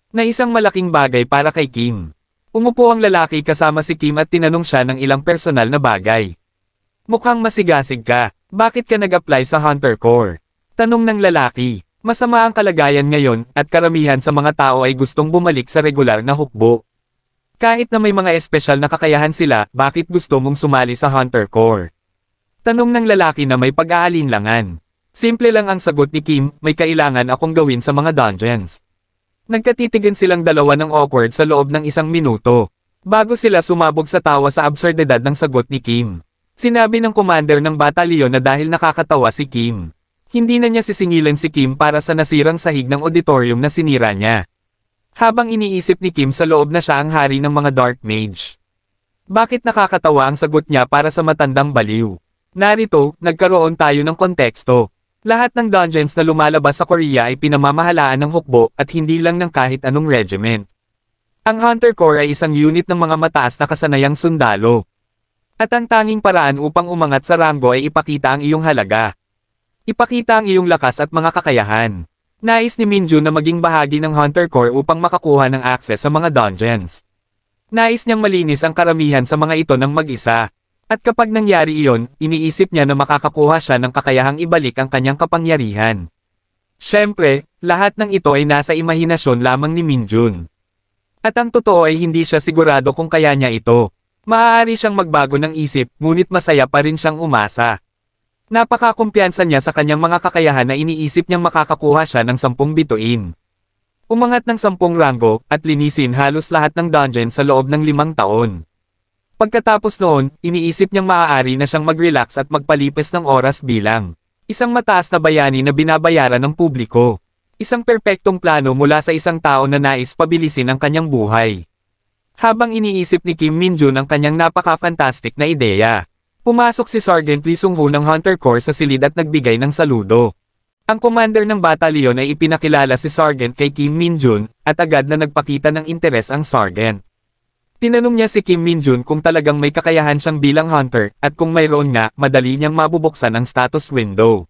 Speaker 1: na isang malaking bagay para kay Kim. Umupo ang lalaki kasama si Kim at tinanong siya ng ilang personal na bagay. Mukhang masigasig ka, bakit ka nag-apply sa Hunter Corps? Tanong ng lalaki. Masama ang kalagayan ngayon, at karamihan sa mga tao ay gustong bumalik sa regular na hukbo. Kahit na may mga espesyal na kakayahan sila, bakit gusto mong sumali sa Hunter Corps? Tanong ng lalaki na may pag-aalinlangan. Simple lang ang sagot ni Kim, may kailangan akong gawin sa mga dungeons. Nagkatitigan silang dalawa ng awkward sa loob ng 1 minuto, bago sila sumabog sa tawa sa absurdidad ng sagot ni Kim. Sinabi ng commander ng batalyon na dahil nakakatawa si Kim, hindi na niya sisingilan si Kim para sa nasirang sahig ng auditorium na sinira niya. Habang iniisip ni Kim sa loob na siya ang hari ng mga dark mage. Bakit nakakatawa ang sagot niya para sa matandang baliw? Narito, nagkaroon tayo ng konteksto. Lahat ng dungeons na lumalabas sa Korea ay pinamamahalaan ng hukbo at hindi lang ng kahit anong regiment. Ang Hunter Corps ay isang unit ng mga mataas na kasanayang sundalo. At ang tanging paraan upang umangat sa ranggo ay ipakita ang iyong halaga. Ipakita ang iyong lakas at mga kakayahan. Nais ni Minjun na maging bahagi ng Hunter Corps upang makakuha ng access sa mga dungeons. Nais niyang malinis ang karamihan sa mga ito ng mag-isa. At kapag nangyari iyon, iniisip niya na makakakuha siya ng kakayahang ibalik ang kanyang kapangyarihan. Siyempre, lahat ng ito ay nasa imahinasyon lamang ni Minjun. At ang totoo ay hindi siya sigurado kung kaya niya ito. Maaari siyang magbago ng isip, ngunit masaya pa rin siyang umasa. Napakakumpiyansa niya sa kanyang mga kakayahan na iniisip niyang makakakuha siya ng 10 bituin. Umangat ng 10 ranggo, at linisin halos lahat ng dungeon sa loob ng 5 taon. Pagkatapos noon, iniisip niyang maaari na siyang mag-relax at magpalipes ng oras bilang isang mataas na bayani na binabayaran ng publiko. Isang perpektong plano mula sa isang tao na nais pabilisin ang kanyang buhay. Habang iniisip ni Kim Minjun ang kanyang napaka-fantastic na ideya, Pumasok si Sergeant Lee Sung-ho ng Hunter Corps sa silid at nagbigay ng saludo. Ang commander ng batalyon ay ipinakilala si Sergeant kay Kim Min-jun, at agad na nagpakita ng interes ang Sergeant. Tinanong niya si Kim Min-jun kung talagang may kakayahan siyang bilang hunter, at kung mayroon nga, madali niyang mabubuksan ang status window.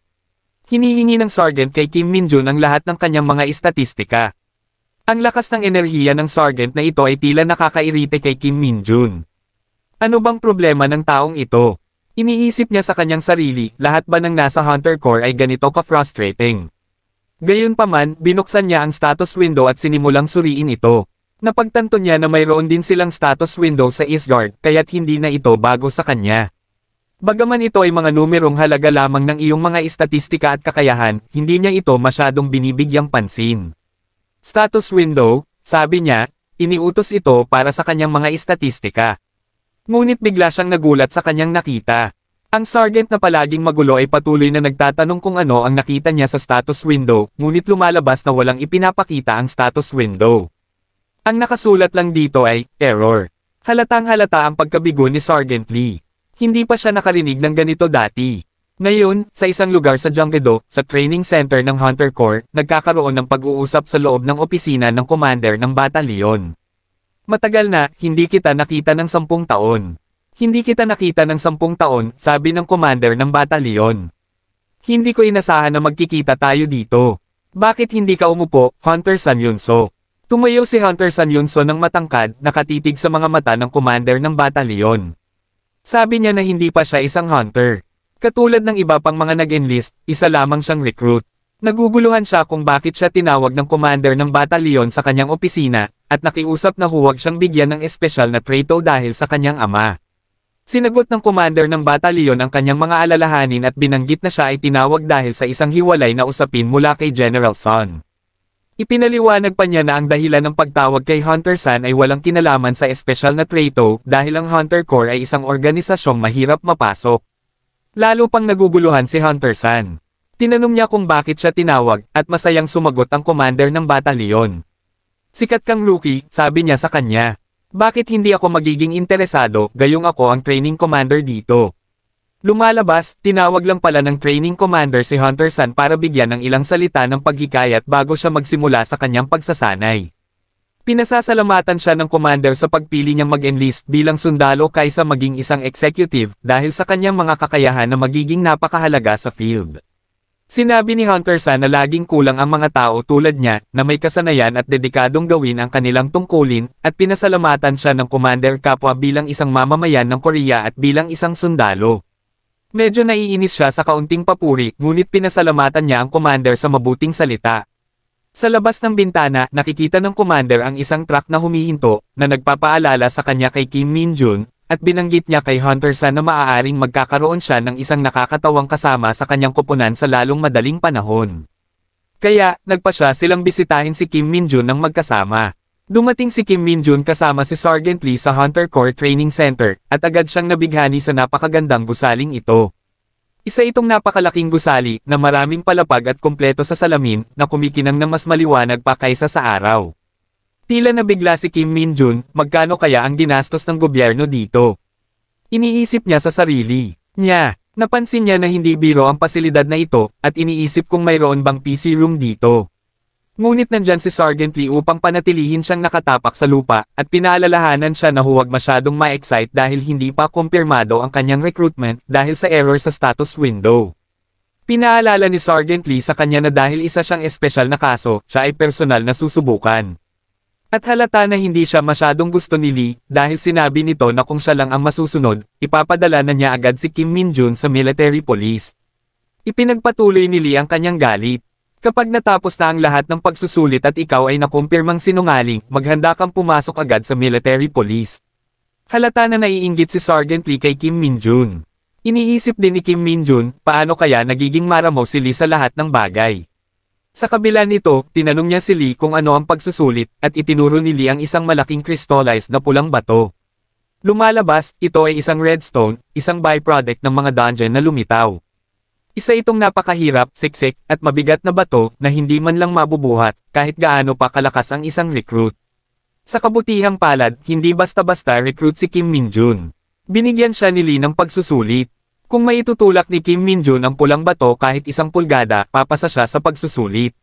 Speaker 1: Hinihingi ng Sergeant kay Kim Min-jun ang lahat ng kanyang mga istatistika. Ang lakas ng enerhiya ng Sergeant na ito ay tila nakakairite kay Kim Min-jun. Ano bang problema ng taong ito? Iniisip niya sa kanyang sarili, lahat ba ng nasa Hunter Corps ay ganito ka-frustrating? Gayunpaman, binuksan niya ang status window at sinimulang suriin ito. Napagtanto niya na mayroon din silang status window sa Eastgard, kaya't hindi na ito bago sa kanya. Bagaman ito ay mga numerong halaga lamang ng iyong mga istatistika at kakayahan, hindi niya ito masyadong binibigyang pansin. Status window, sabi niya, iniutos ito para sa kanyang mga istatistika. Ngunit bigla siyang nagulat sa kanyang nakita. Ang Sergeant na palaging magulo ay patuloy na nagtatanong kung ano ang nakita niya sa status window, ngunit lumalabas na walang ipinapakita ang status window. Ang nakasulat lang dito ay, error. Halatang-halata ang pagkabigo ni Sergeant Lee. Hindi pa siya nakarinig ng ganito dati. Ngayon, sa isang lugar sa Janggedo, sa training center ng Hunter Corps, nagkakaroon ng pag-uusap sa loob ng opisina ng commander ng batalyon. Matagal na, hindi kita nakita ng 10 taon. Hindi kita nakita ng 10 taon, sabi ng commander ng batalyon. Hindi ko inasahan na magkikita tayo dito. Bakit hindi ka umupo, Hunter San Yunso? Tumayo si Hunter San Yunso ng matangkad, nakatitig sa mga mata ng commander ng batalyon. Sabi niya na hindi pa siya isang hunter. Katulad ng iba pang mga nag-enlist, isa lamang siyang recruit. Naguguluhan siya kung bakit siya tinawag ng commander ng batalyon sa kanyang opisina, at nakiusap na huwag siyang bigyan ng espesyal na trato dahil sa kanyang ama. Sinagot ng commander ng batalyon ang kanyang mga alalahanin at binanggit na siya ay tinawag dahil sa isang hiwalay na usapin mula kay General Son. Ipinaliwanag pa niya na ang dahilan ng pagtawag kay Hunter San ay walang kinalaman sa espesyal na trato dahil ang Hunter Corps ay isang organisasyong mahirap mapasok. Lalo pang naguguluhan si Hunter San. Tinanong niya kung bakit siya tinawag, at masayang sumagot ang commander ng batalyon. Sikat kang rookie, sabi niya sa kanya. Bakit hindi ako magiging interesado, gayong ako ang training commander dito? Lumalabas, tinawag lang pala ng training commander si Hunter San para bigyan ng ilang salita ng paghikayat bago siya magsimula sa kanyang pagsasanay. Pinasasalamatan siya ng commander sa pagpili niyang mag-enlist bilang sundalo kaysa maging isang executive dahil sa kanyang mga kakayahan na magiging napakahalaga sa field. Sinabi ni Hunter San na laging kulang ang mga tao tulad niya, na may kasanayan at dedikadong gawin ang kanilang tungkulin, at pinasalamatan siya ng commander kapwa bilang isang mamamayan ng Korea at bilang isang sundalo. Medyo naiinis siya sa kaunting papuri, ngunit pinasalamatan niya ang commander sa mabuting salita. Sa labas ng bintana, nakikita ng commander ang isang truck na humihinto, na nagpapaalala sa kanya kay Kim Min-jun, at binanggit niya kay Hunter San na maaaring magkakaroon siya ng isang nakakatawang kasama sa kanyang koponan sa lalong madaling panahon. Kaya, nagpasya silang bisitahin si Kim Min-jun ng magkasama. Dumating si Kim Min-jun kasama si Sergeant Lee sa Hunter Corps Training Center, at agad siyang nabighani sa napakagandang gusaling ito. Isa itong napakalaking gusali, na maraming palapag at kumpleto sa salamin, na kumikinang na mas maliwanag pa kaysa sa araw. Tila nabigla si Kim Min-jun, magkano kaya ang ginastos ng gobyerno dito? Iniisip niya sa sarili niya. Napansin niya na hindi biro ang pasilidad na ito, at iniisip kung mayroon bang PC room dito. Ngunit nandyan si Sergeant Lee upang panatilihin siyang nakatapak sa lupa, at pinaalalahanan siya na huwag masyadong ma-excite dahil hindi pa kumpirmado ang kanyang recruitment dahil sa error sa status window. Pinaalala ni Sergeant Lee sa kanya na dahil isa siyang espesyal na kaso, siya ay personal na susubukan. At halata na hindi siya masyadong gusto ni Lee, dahil sinabi nito na kung siya lang ang masusunod, ipapadala na niya agad si Kim Min-jun sa military police. Ipinagpatuloy ni Lee ang kanyang galit. Kapag natapos na ang lahat ng pagsusulit at ikaw ay nakumpirmang sinungaling, maghanda kang pumasok agad sa military police. Halata na naiinggit si Sergeant Lee kay Kim Min-jun. Iniisip din ni Kim Min-jun, paano kaya nagiging maramo si Lee sa lahat ng bagay. Sa kabila nito, tinanong niya si Lee kung ano ang pagsusulit, at itinuro ni Lee ang isang malaking crystallized na pulang bato. Lumalabas, ito ay isang redstone, isang byproduct ng mga dungeon na lumitaw. Isa itong napakahirap, siksik, at mabigat na bato, na hindi man lang mabubuhat, kahit gaano pa kalakas ang isang recruit. Sa kabutihang palad, hindi basta-basta recruit si Kim Min-jun. Binigyan siya ni Lee ng pagsusulit. Kung maitutulak ni Kim Min-jun ang pulang bato kahit 1 pulgada, papasa siya sa pagsusulit.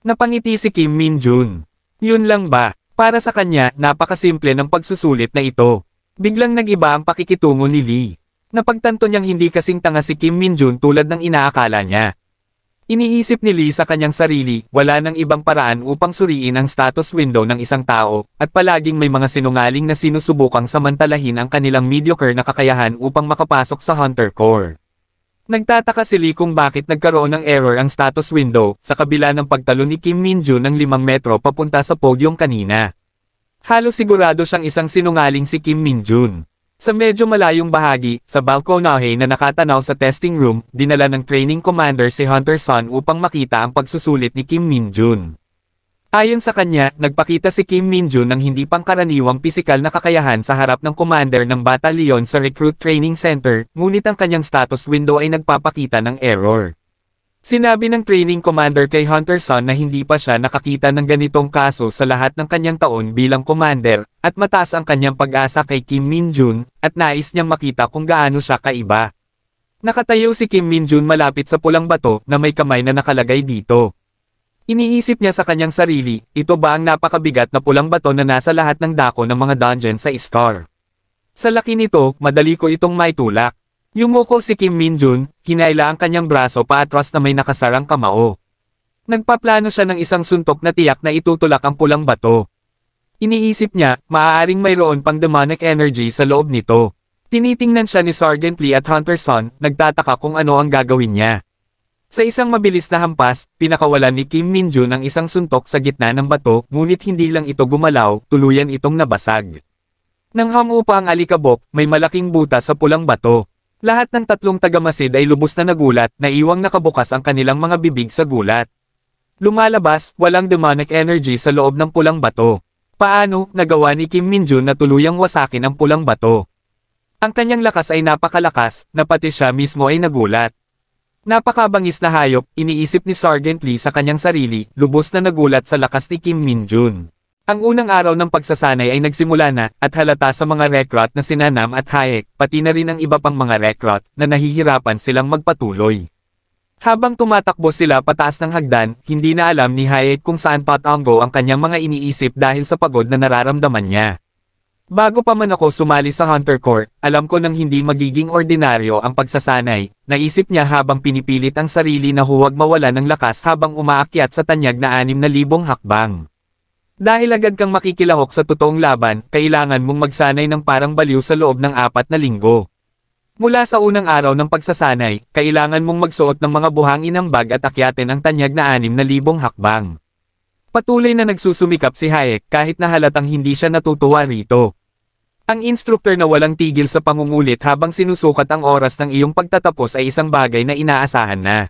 Speaker 1: Napangiti si Kim Min-jun. Yun lang ba? Para sa kanya, napakasimple ng pagsusulit na ito. Biglang nag-iba ang pakikitungo ni Lee. Napagtanto niyang hindi kasing tanga si Kim Min-jun tulad ng inaakala niya. Iniisip ni Lee sa kanyang sarili, wala nang ibang paraan upang suriin ang status window ng isang tao, at palaging may mga sinungaling na sinusubukang samantalahin ang kanilang mediocre na kakayahan upang makapasok sa Hunter Corps. Nagtataka si Lee kung bakit nagkaroon ng error ang status window, sa kabila ng pagtalo ni Kim Min-jun ng 5 metro papunta sa podium kanina. Halos sigurado siyang isang sinungaling si Kim Min-jun. Sa medyo malayong bahagi, sa balkonahe na nakatanaw sa testing room, dinala ng training commander si Hunter Sun upang makita ang pagsusulit ni Kim Min-jun. Ayon sa kanya, nagpakita si Kim Min-jun ng hindi pangkaraniwang pisikal na kakayahan sa harap ng commander ng batalyon sa Recruit Training Center, ngunit ang kanyang status window ay nagpapakita ng error. Sinabi ng training commander kay Hunter Sun na hindi pa siya nakakita ng ganitong kaso sa lahat ng kanyang taon bilang commander, at mataas ang kanyang pag-asa kay Kim Min-jun, at nais niyang makita kung gaano siya kaiba. Nakatayo si Kim Min-jun malapit sa pulang bato na may kamay na nakalagay dito. Iniisip niya sa kanyang sarili, ito ba ang napakabigat na pulang bato na nasa lahat ng dako ng mga dungeon sa Star? Sa laki nito, madali ko itong maitulak. Yumukol si Kim Min-jun, hinaila ang kanyang braso paatras na may nakasarang kamao. Nagpaplano siya ng isang suntok na tiyak na itutulak ang pulang bato. Iniisip niya, maaaring mayroon pang demonic energy sa loob nito. Tinitingnan siya ni Sergeant Lee at Hunter Sun, nagtataka kung ano ang gagawin niya. Sa isang mabilis na hampas, pinakawalan ni Kim Min-jun ang isang suntok sa gitna ng bato, ngunit hindi lang ito gumalaw, tuluyan itong nabasag. Nang hamupa ang alikabok, may malaking butas sa pulang bato. Lahat ng 3 tagamasid ay lubos na nagulat, naiwang nakabukas ang kanilang mga bibig sa gulat. Lumalabas, walang demonic energy sa loob ng pulang bato. Paano, nagawa ni Kim Min-jun na tuluyang wasakin ang pulang bato? Ang kanyang lakas ay napakalakas, na pati siya mismo ay nagulat. Napakabangis na hayop, iniisip ni Sergeant Lee sa kanyang sarili, lubos na nagulat sa lakas ni Kim Min-jun. Ang unang araw ng pagsasanay ay nagsimula na, at halata sa mga recruit na sina Nam at Hayek, pati na rin ang iba pang mga recruit, na nahihirapan silang magpatuloy. Habang tumatakbo sila pataas ng hagdan, hindi na alam ni Hayek kung saan patango ang kanyang mga iniisip dahil sa pagod na nararamdaman niya. Bago pa man ako sumali sa Hunter Corps, alam ko nang hindi magiging ordinaryo ang pagsasanay, naisip niya habang pinipilit ang sarili na huwag mawala ng lakas habang umaakyat sa tanyag na 6,000 hakbang. Dahil agad kang makikilahok sa totoong laban, kailangan mong magsanay ng parang baliw sa loob ng 4 na linggo. Mula sa unang araw ng pagsasanay, kailangan mong magsuot ng mga buhangin ng bag at akyatin ang tanyag na 6,000 hakbang. Patuloy na nagsusumikap si Hayek kahit na halatang hindi siya natutuwa rito. Ang instructor na walang tigil sa pangungulit habang sinusukat ang oras ng iyong pagtatapos ay isang bagay na inaasahan na.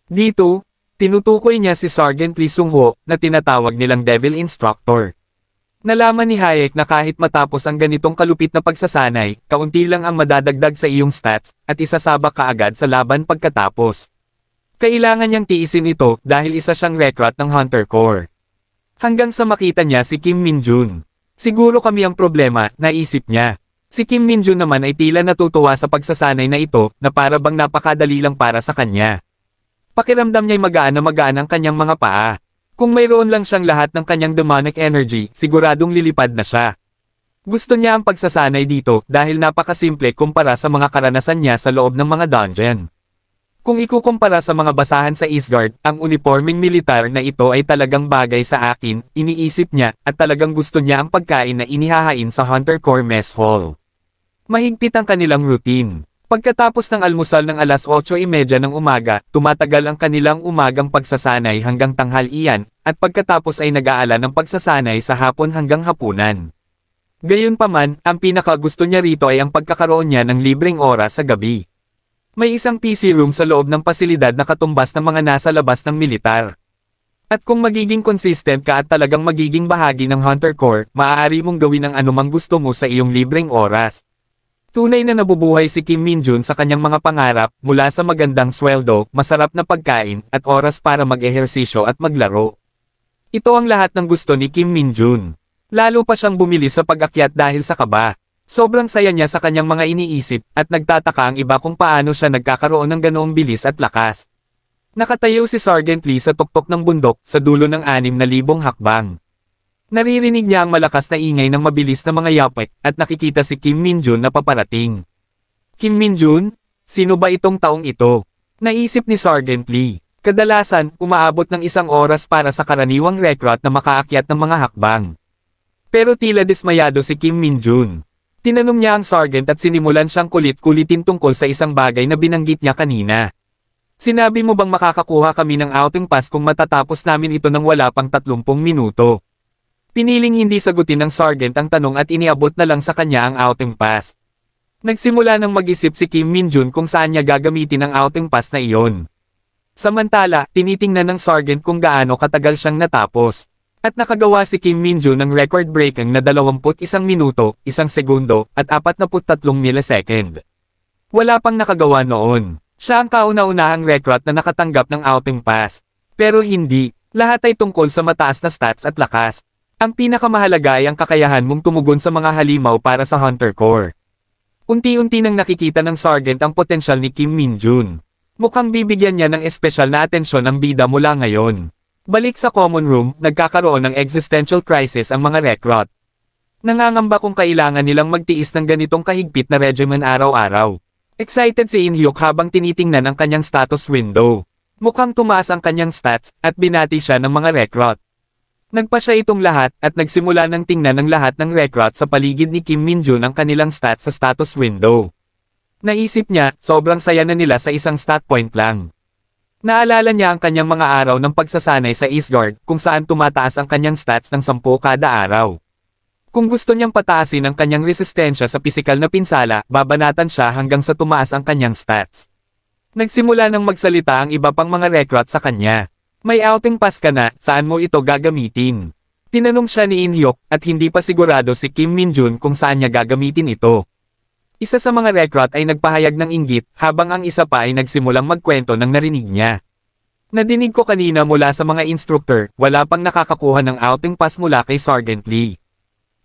Speaker 1: Dito, tinutukoy niya si Sergeant Lee Sung-ho, na tinatawag nilang Devil Instructor. Nalaman ni Hayek na kahit matapos ang ganitong kalupit na pagsasanay, kaunti lang ang madadagdag sa iyong stats, at isasabak ka agad sa laban pagkatapos. Kailangan niyang tiisin ito dahil isa siyang recruit ng Hunter Corps. Hanggang sa makita niya si Kim Min-jun. Siguro kami ang problema, naisip niya. Si Kim Min-jun naman ay tila natutuwa sa pagsasanay na ito, na para bang napakadali lang para sa kanya. Pakiramdam niya'y magaan na magaan ang kanyang mga paa. Kung mayroon lang siyang lahat ng kanyang demonic energy, siguradong lilipad na siya. Gusto niya ang pagsasanay dito dahil napakasimple kumpara sa mga karanasan niya sa loob ng mga dungeon. Kung ikukumpara sa mga basahan sa Eastgard, ang uniforming militar na ito ay talagang bagay sa akin, iniisip niya, at talagang gusto niya ang pagkain na inihahain sa Hunter Corps Mess Hall. Mahigpit ang kanilang routine. Pagkatapos ng almusal ng alas 8:30 ng umaga, tumatagal ang kanilang umagang pagsasanay hanggang tanghalian, at pagkatapos ay nag-aala ng pagsasanay sa hapon hanggang hapunan. Gayunpaman, ang pinakagusto niya rito ay ang pagkakaroon niya ng libreng oras sa gabi. May isang PC room sa loob ng pasilidad na katumbas ng mga nasa labas ng militar. At kung magiging consistent ka at talagang magiging bahagi ng Hunter Corps, maaari mong gawin ang anumang gusto mo sa iyong libreng oras. Tunay na nabubuhay si Kim Min-jun sa kanyang mga pangarap, mula sa magandang sweldo, masarap na pagkain, at oras para mag-ehersisyo at maglaro. Ito ang lahat ng gusto ni Kim Min-jun. Lalo pa siyang bumili sa pag-akyat dahil sa kaba. Sobrang saya niya sa kanyang mga iniisip, at nagtataka ang iba kung paano siya nagkakaroon ng ganoong bilis at lakas. Nakatayo si Sergeant Lee sa tuktok ng bundok, sa dulo ng 6,000 hakbang. Naririnig niya ang malakas na ingay ng mabilis na mga yapek, at nakikita si Kim Min-jun na paparating. Kim Min-jun? Sino ba itong taong ito? Naisip ni Sergeant Lee. Kadalasan, umaabot ng 1 oras para sa karaniwang recruit na makaakyat ng mga hakbang. Pero tila dismayado si Kim Min-jun. Tinanong niya ang sergeant at sinimulan siyang kulit-kulitin tungkol sa isang bagay na binanggit niya kanina. Sinabi mo bang makakakuha kami ng outing pass kung matatapos namin ito ng wala pang 30 minuto? Piniling hindi sagutin ng sergeant ang tanong at iniabot na lang sa kanya ang outing pass. Nagsimula nang mag-isip si Kim Min-jun kung saan niya gagamitin ang outing pass na iyon. Samantala, tinitingnan ng sergeant kung gaano katagal siyang natapos. At nakagawa si Kim Min-jun ng record-breaking na 21 minuto, 1 segundo, at 43 millisecond. Wala pang nakagawa noon. Siya ang kauna-unahang recruit na nakatanggap ng outing pass. Pero hindi, lahat ay tungkol sa mataas na stats at lakas. Ang pinakamahalaga ay ang kakayahan mong tumugon sa mga halimaw para sa Hunter Corps. Unti-unti nang nakikita ng sergeant ang potensyal ni Kim Min-jun. Mukhang bibigyan niya ng espesyal na atensyon ang bida mula ngayon. Balik sa common room, nagkakaroon ng existential crisis ang mga recruit. Nangangamba kung kailangan nilang magtiis ng ganitong kahigpit na regimen araw-araw. Excited si In-hyuk habang tinitingnan ang kanyang status window. Mukhang tumaas ang kanyang stats, at binati siya ng mga recruit. Nagpa siya itong lahat, at nagsimula ng tingnan ng lahat ng recruit sa paligid ni Kim Min-jun ang kanilang stats sa status window. Naisip niya, sobrang saya na nila sa isang stat point lang. Naalala niya ang kanyang mga araw ng pagsasanay sa East Guard, kung saan tumataas ang kanyang stats ng 10 kada araw. Kung gusto niyang pataasin ang kanyang resistensya sa pisikal na pinsala, babanatan siya hanggang sa tumaas ang kanyang stats. Nagsimula nang magsalita ang iba pang mga recruit sa kanya. May outing pass ka na, saan mo ito gagamitin? Tinanong siya ni In-hyuk, at hindi pa sigurado si Kim Min-jun kung saan niya gagamitin ito. Isa sa mga recruit ay nagpahayag ng inggit, habang ang isa pa ay nagsimulang magkwento ng narinig niya. Nadinig ko kanina mula sa mga instructor, wala pang nakakakuha ng outing pass mula kay Sergeant Lee.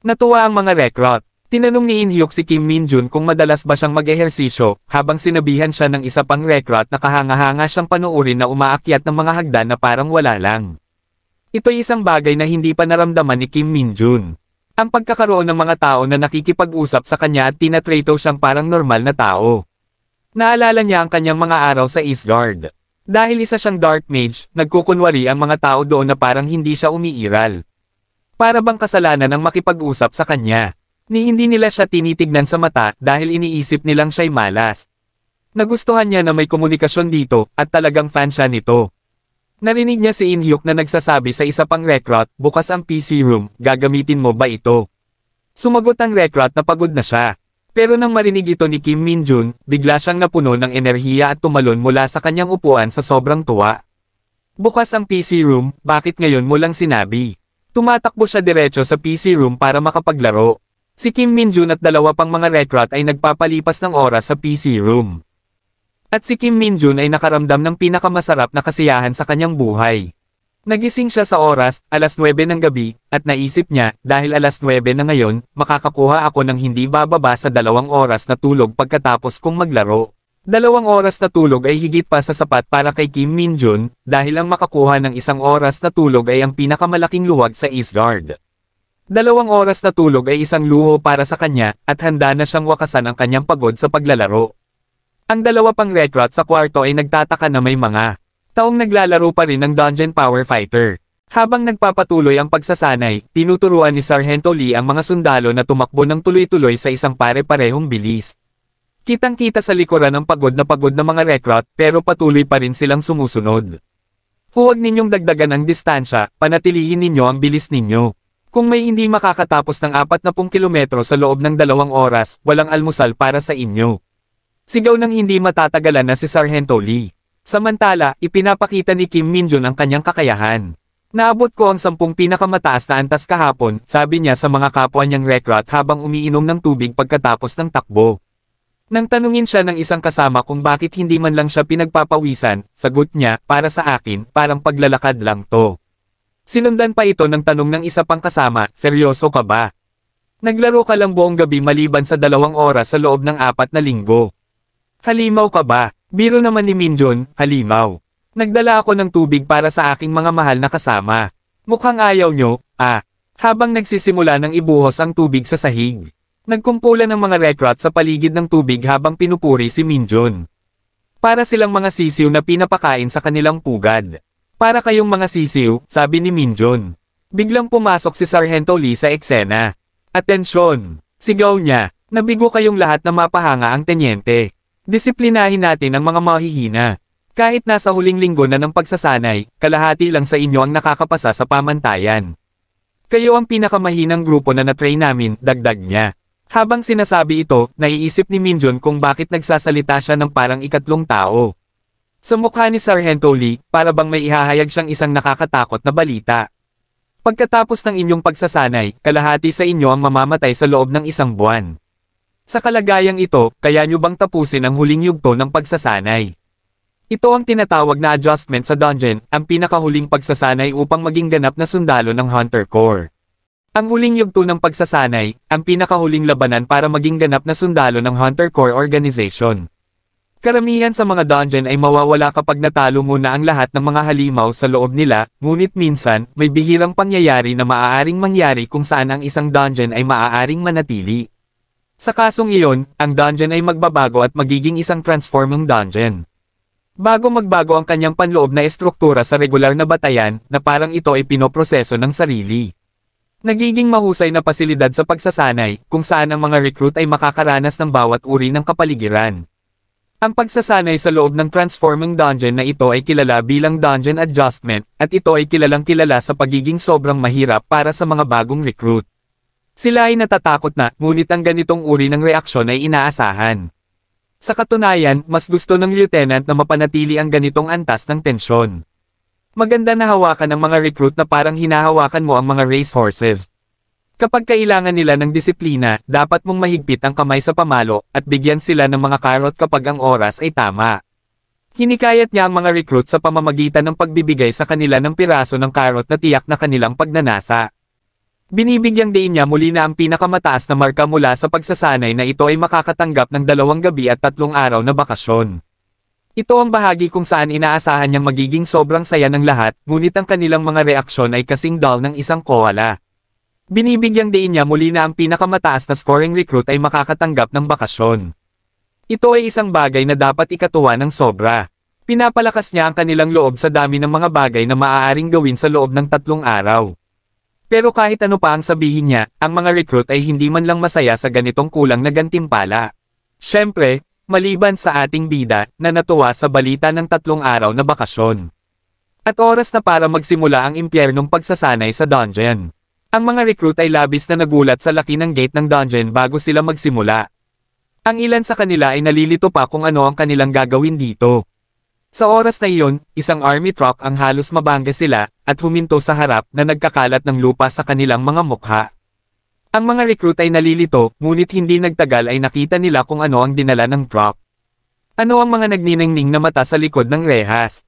Speaker 1: Natuwa ang mga recruit. Tinanong ni In-hyuk si Kim Min-jun kung madalas ba siyang mag-ehersisyo, habang sinabihan siya ng isa pang recruit na kahanga-hanga siyang panuorin na umaakyat ng mga hagdan na parang wala lang. Ito'y isang bagay na hindi pa naramdaman ni Kim Min-jun. Ang pagkakaroon ng mga tao na nakikipag-usap sa kanya at tinatrato siyang parang normal na tao. Naalala niya ang kanyang mga araw sa East Guard. Dahil isa siyang dark mage, nagkukunwari ang mga tao doon na parang hindi siya umiiral. Para bang kasalanan ang makipag-usap sa kanya. Ni hindi nila siya tinitignan sa mata dahil iniisip nilang siya'y malas. Nagustuhan niya na may komunikasyon dito, at talagang fan siya nito. Narinig niya si In-hyuk na nagsasabi sa isa pang recruit, bukas ang PC room, gagamitin mo ba ito? Sumagot ang recruit na pagod na siya. Pero nang marinig ito ni Kim Min-jun, bigla siyang napuno ng enerhiya at tumalon mula sa kanyang upuan sa sobrang tuwa. Bukas ang PC room, bakit ngayon mo lang sinabi? Tumatakbo siya diretso sa PC room para makapaglaro. Si Kim Min-jun at dalawa pang mga recruit ay nagpapalipas ng oras sa PC room. At si Kim Min-jun ay nakaramdam ng pinakamasarap na kasiyahan sa kanyang buhay. Nagising siya sa oras, 9:00 ng gabi, at naisip niya, dahil 9:00 na ngayon, makakakuha ako ng hindi bababa sa 2 oras na tulog pagkatapos kong maglaro. 2 oras na tulog ay higit pa sa sapat para kay Kim Min-jun, dahil ang makakuha ng 1 oras na tulog ay ang pinakamalaking luwag sa East Guard. 2 oras na tulog ay isang luho para sa kanya, at handa na siyang wakasan ang kanyang pagod sa paglalaro. Ang dalawa pang recruit sa kwarto ay nagtataka na may mga taong naglalaro pa rin ng Dungeon Power Fighter. Habang nagpapatuloy ang pagsasanay, tinuturuan ni Sargento Lee ang mga sundalo na tumakbo ng tuloy-tuloy sa isang pare-parehong bilis. Kitang-kita sa likuran ang pagod na mga recruit, pero patuloy pa rin silang sumusunod. Huwag ninyong dagdagan ang distansya, panatilihin ninyo ang bilis ninyo. Kung may hindi makakatapos ng 40 kilometro sa loob ng 2 oras, walang almusal para sa inyo. Sigaw ng hindi matatagalan na si Sargento Lee. Samantala, ipinapakita ni Kim Min-jun ang kanyang kakayahan. Naabot ko ang 10 pinakamataas na antas kahapon, sabi niya sa mga kapwa niyang recruit habang umiinom ng tubig pagkatapos ng takbo. Nang tanungin siya ng isang kasama kung bakit hindi man lang siya pinagpapawisan, sagot niya, para sa akin, parang paglalakad lang to. Sinundan pa ito ng tanong ng isa pang kasama, seryoso ka ba? Naglaro ka lang buong gabi maliban sa 2 oras sa loob ng 4 na linggo. Halimaw ka ba? Biro naman ni Minjun, halimaw. Nagdala ako ng tubig para sa aking mga mahal na kasama. Mukhang ayaw nyo, Habang nagsisimula ng ibuhos ang tubig sa sahig. Nagkumpulan ng mga recruit sa paligid ng tubig habang pinupuri si Minjun. Para silang mga sisiw na pinapakain sa kanilang pugad. Para kayong mga sisiw, sabi ni Minjun. Biglang pumasok si Sargento Lee sa eksena. Atensyon! Sigaw niya, nabigo kayong lahat na mapahanga ang tenyente. Disiplinahin natin ang mga mahihina. Kahit nasa huling linggo na ng pagsasanay, kalahati lang sa inyo ang nakakapasa sa pamantayan. Kayo ang pinakamahinang grupo na na-train namin, dagdag niya. Habang sinasabi ito, naiisip ni Minjun kung bakit nagsasalita siya ng parang ikatlong tao. Sa mukha ni Sargento Lee, para bang may ihahayag siyang isang nakakatakot na balita. Pagkatapos ng inyong pagsasanay, kalahati sa inyo ang mamamatay sa loob ng 1 buwan. Sa kalagayang ito, kaya nyo bang tapusin ang huling yugto ng pagsasanay? Ito ang tinatawag na adjustment sa dungeon, ang pinakahuling pagsasanay upang maging ganap na sundalo ng Hunter Corps. Ang huling yugto ng pagsasanay, ang pinakahuling labanan para maging ganap na sundalo ng Hunter Corps Organization. Karamihan sa mga dungeon ay mawawala kapag natalo muna ang lahat ng mga halimaw sa loob nila, ngunit minsan, may bihirang pangyayari na maaaring mangyari kung saan ang isang dungeon ay maaaring manatili. Sa kasong iyon, ang dungeon ay magbabago at magiging isang transforming dungeon. Bago magbago ang kanyang panloob na estruktura sa regular na batayan, na parang ito ay pinoproseso ng sarili. Nagiging mahusay na pasilidad sa pagsasanay, kung saan ang mga recruit ay makakaranas ng bawat uri ng kapaligiran. Ang pagsasanay sa loob ng transforming dungeon na ito ay kilala bilang dungeon adjustment, at ito ay kilalang kilala sa pagiging sobrang mahirap para sa mga bagong recruit. Sila ay natatakot na, ngunit ang ganitong uri ng reaksyon ay inaasahan. Sa katunayan, mas gusto ng lieutenant na mapanatili ang ganitong antas ng tensyon. Maganda na hawakan ng mga recruit na parang hinahawakan mo ang mga racehorses. Kapag kailangan nila ng disiplina, dapat mong mahigpit ang kamay sa pamalo, at bigyan sila ng mga karot kapag ang oras ay tama. Hinikayat niya ang mga recruit sa pamamagitan ng pagbibigay sa kanila ng piraso ng karot na tiyak na kanilang pagnanasa. Binibigyang diin niya muli na ang pinakamataas na marka mula sa pagsasanay na ito ay makakatanggap ng 2 gabi at 3 araw na bakasyon. Ito ang bahagi kung saan inaasahan niyang magiging sobrang saya ng lahat, ngunit ang kanilang mga reaksyon ay kasing dull ng isang koala. Binibigyang diin niya muli na ang pinakamataas na scoring recruit ay makakatanggap ng bakasyon. Ito ay isang bagay na dapat ikatuwa ng sobra. Pinapalakas niya ang kanilang loob sa dami ng mga bagay na maaaring gawin sa loob ng 3 araw. Pero kahit ano pa ang sabihin niya, ang mga recruit ay hindi man lang masaya sa ganitong kulang na gantimpala. Siyempre, maliban sa ating bida, na natuwa sa balita ng 3 araw na bakasyon. At oras na para magsimula ang impyernong pagsasanay sa dungeon. Ang mga recruit ay labis na nagulat sa laki ng gate ng dungeon bago sila magsimula. Ang ilan sa kanila ay nalilito pa kung ano ang kanilang gagawin dito. Sa oras na iyon, isang army truck ang halos mabangga sila, at huminto sa harap na nagkakalat ng lupa sa kanilang mga mukha. Ang mga recruit ay nalilito, ngunit hindi nagtagal ay nakita nila kung ano ang dinala ng truck. Ano ang mga nagniningning na mata sa likod ng rehas?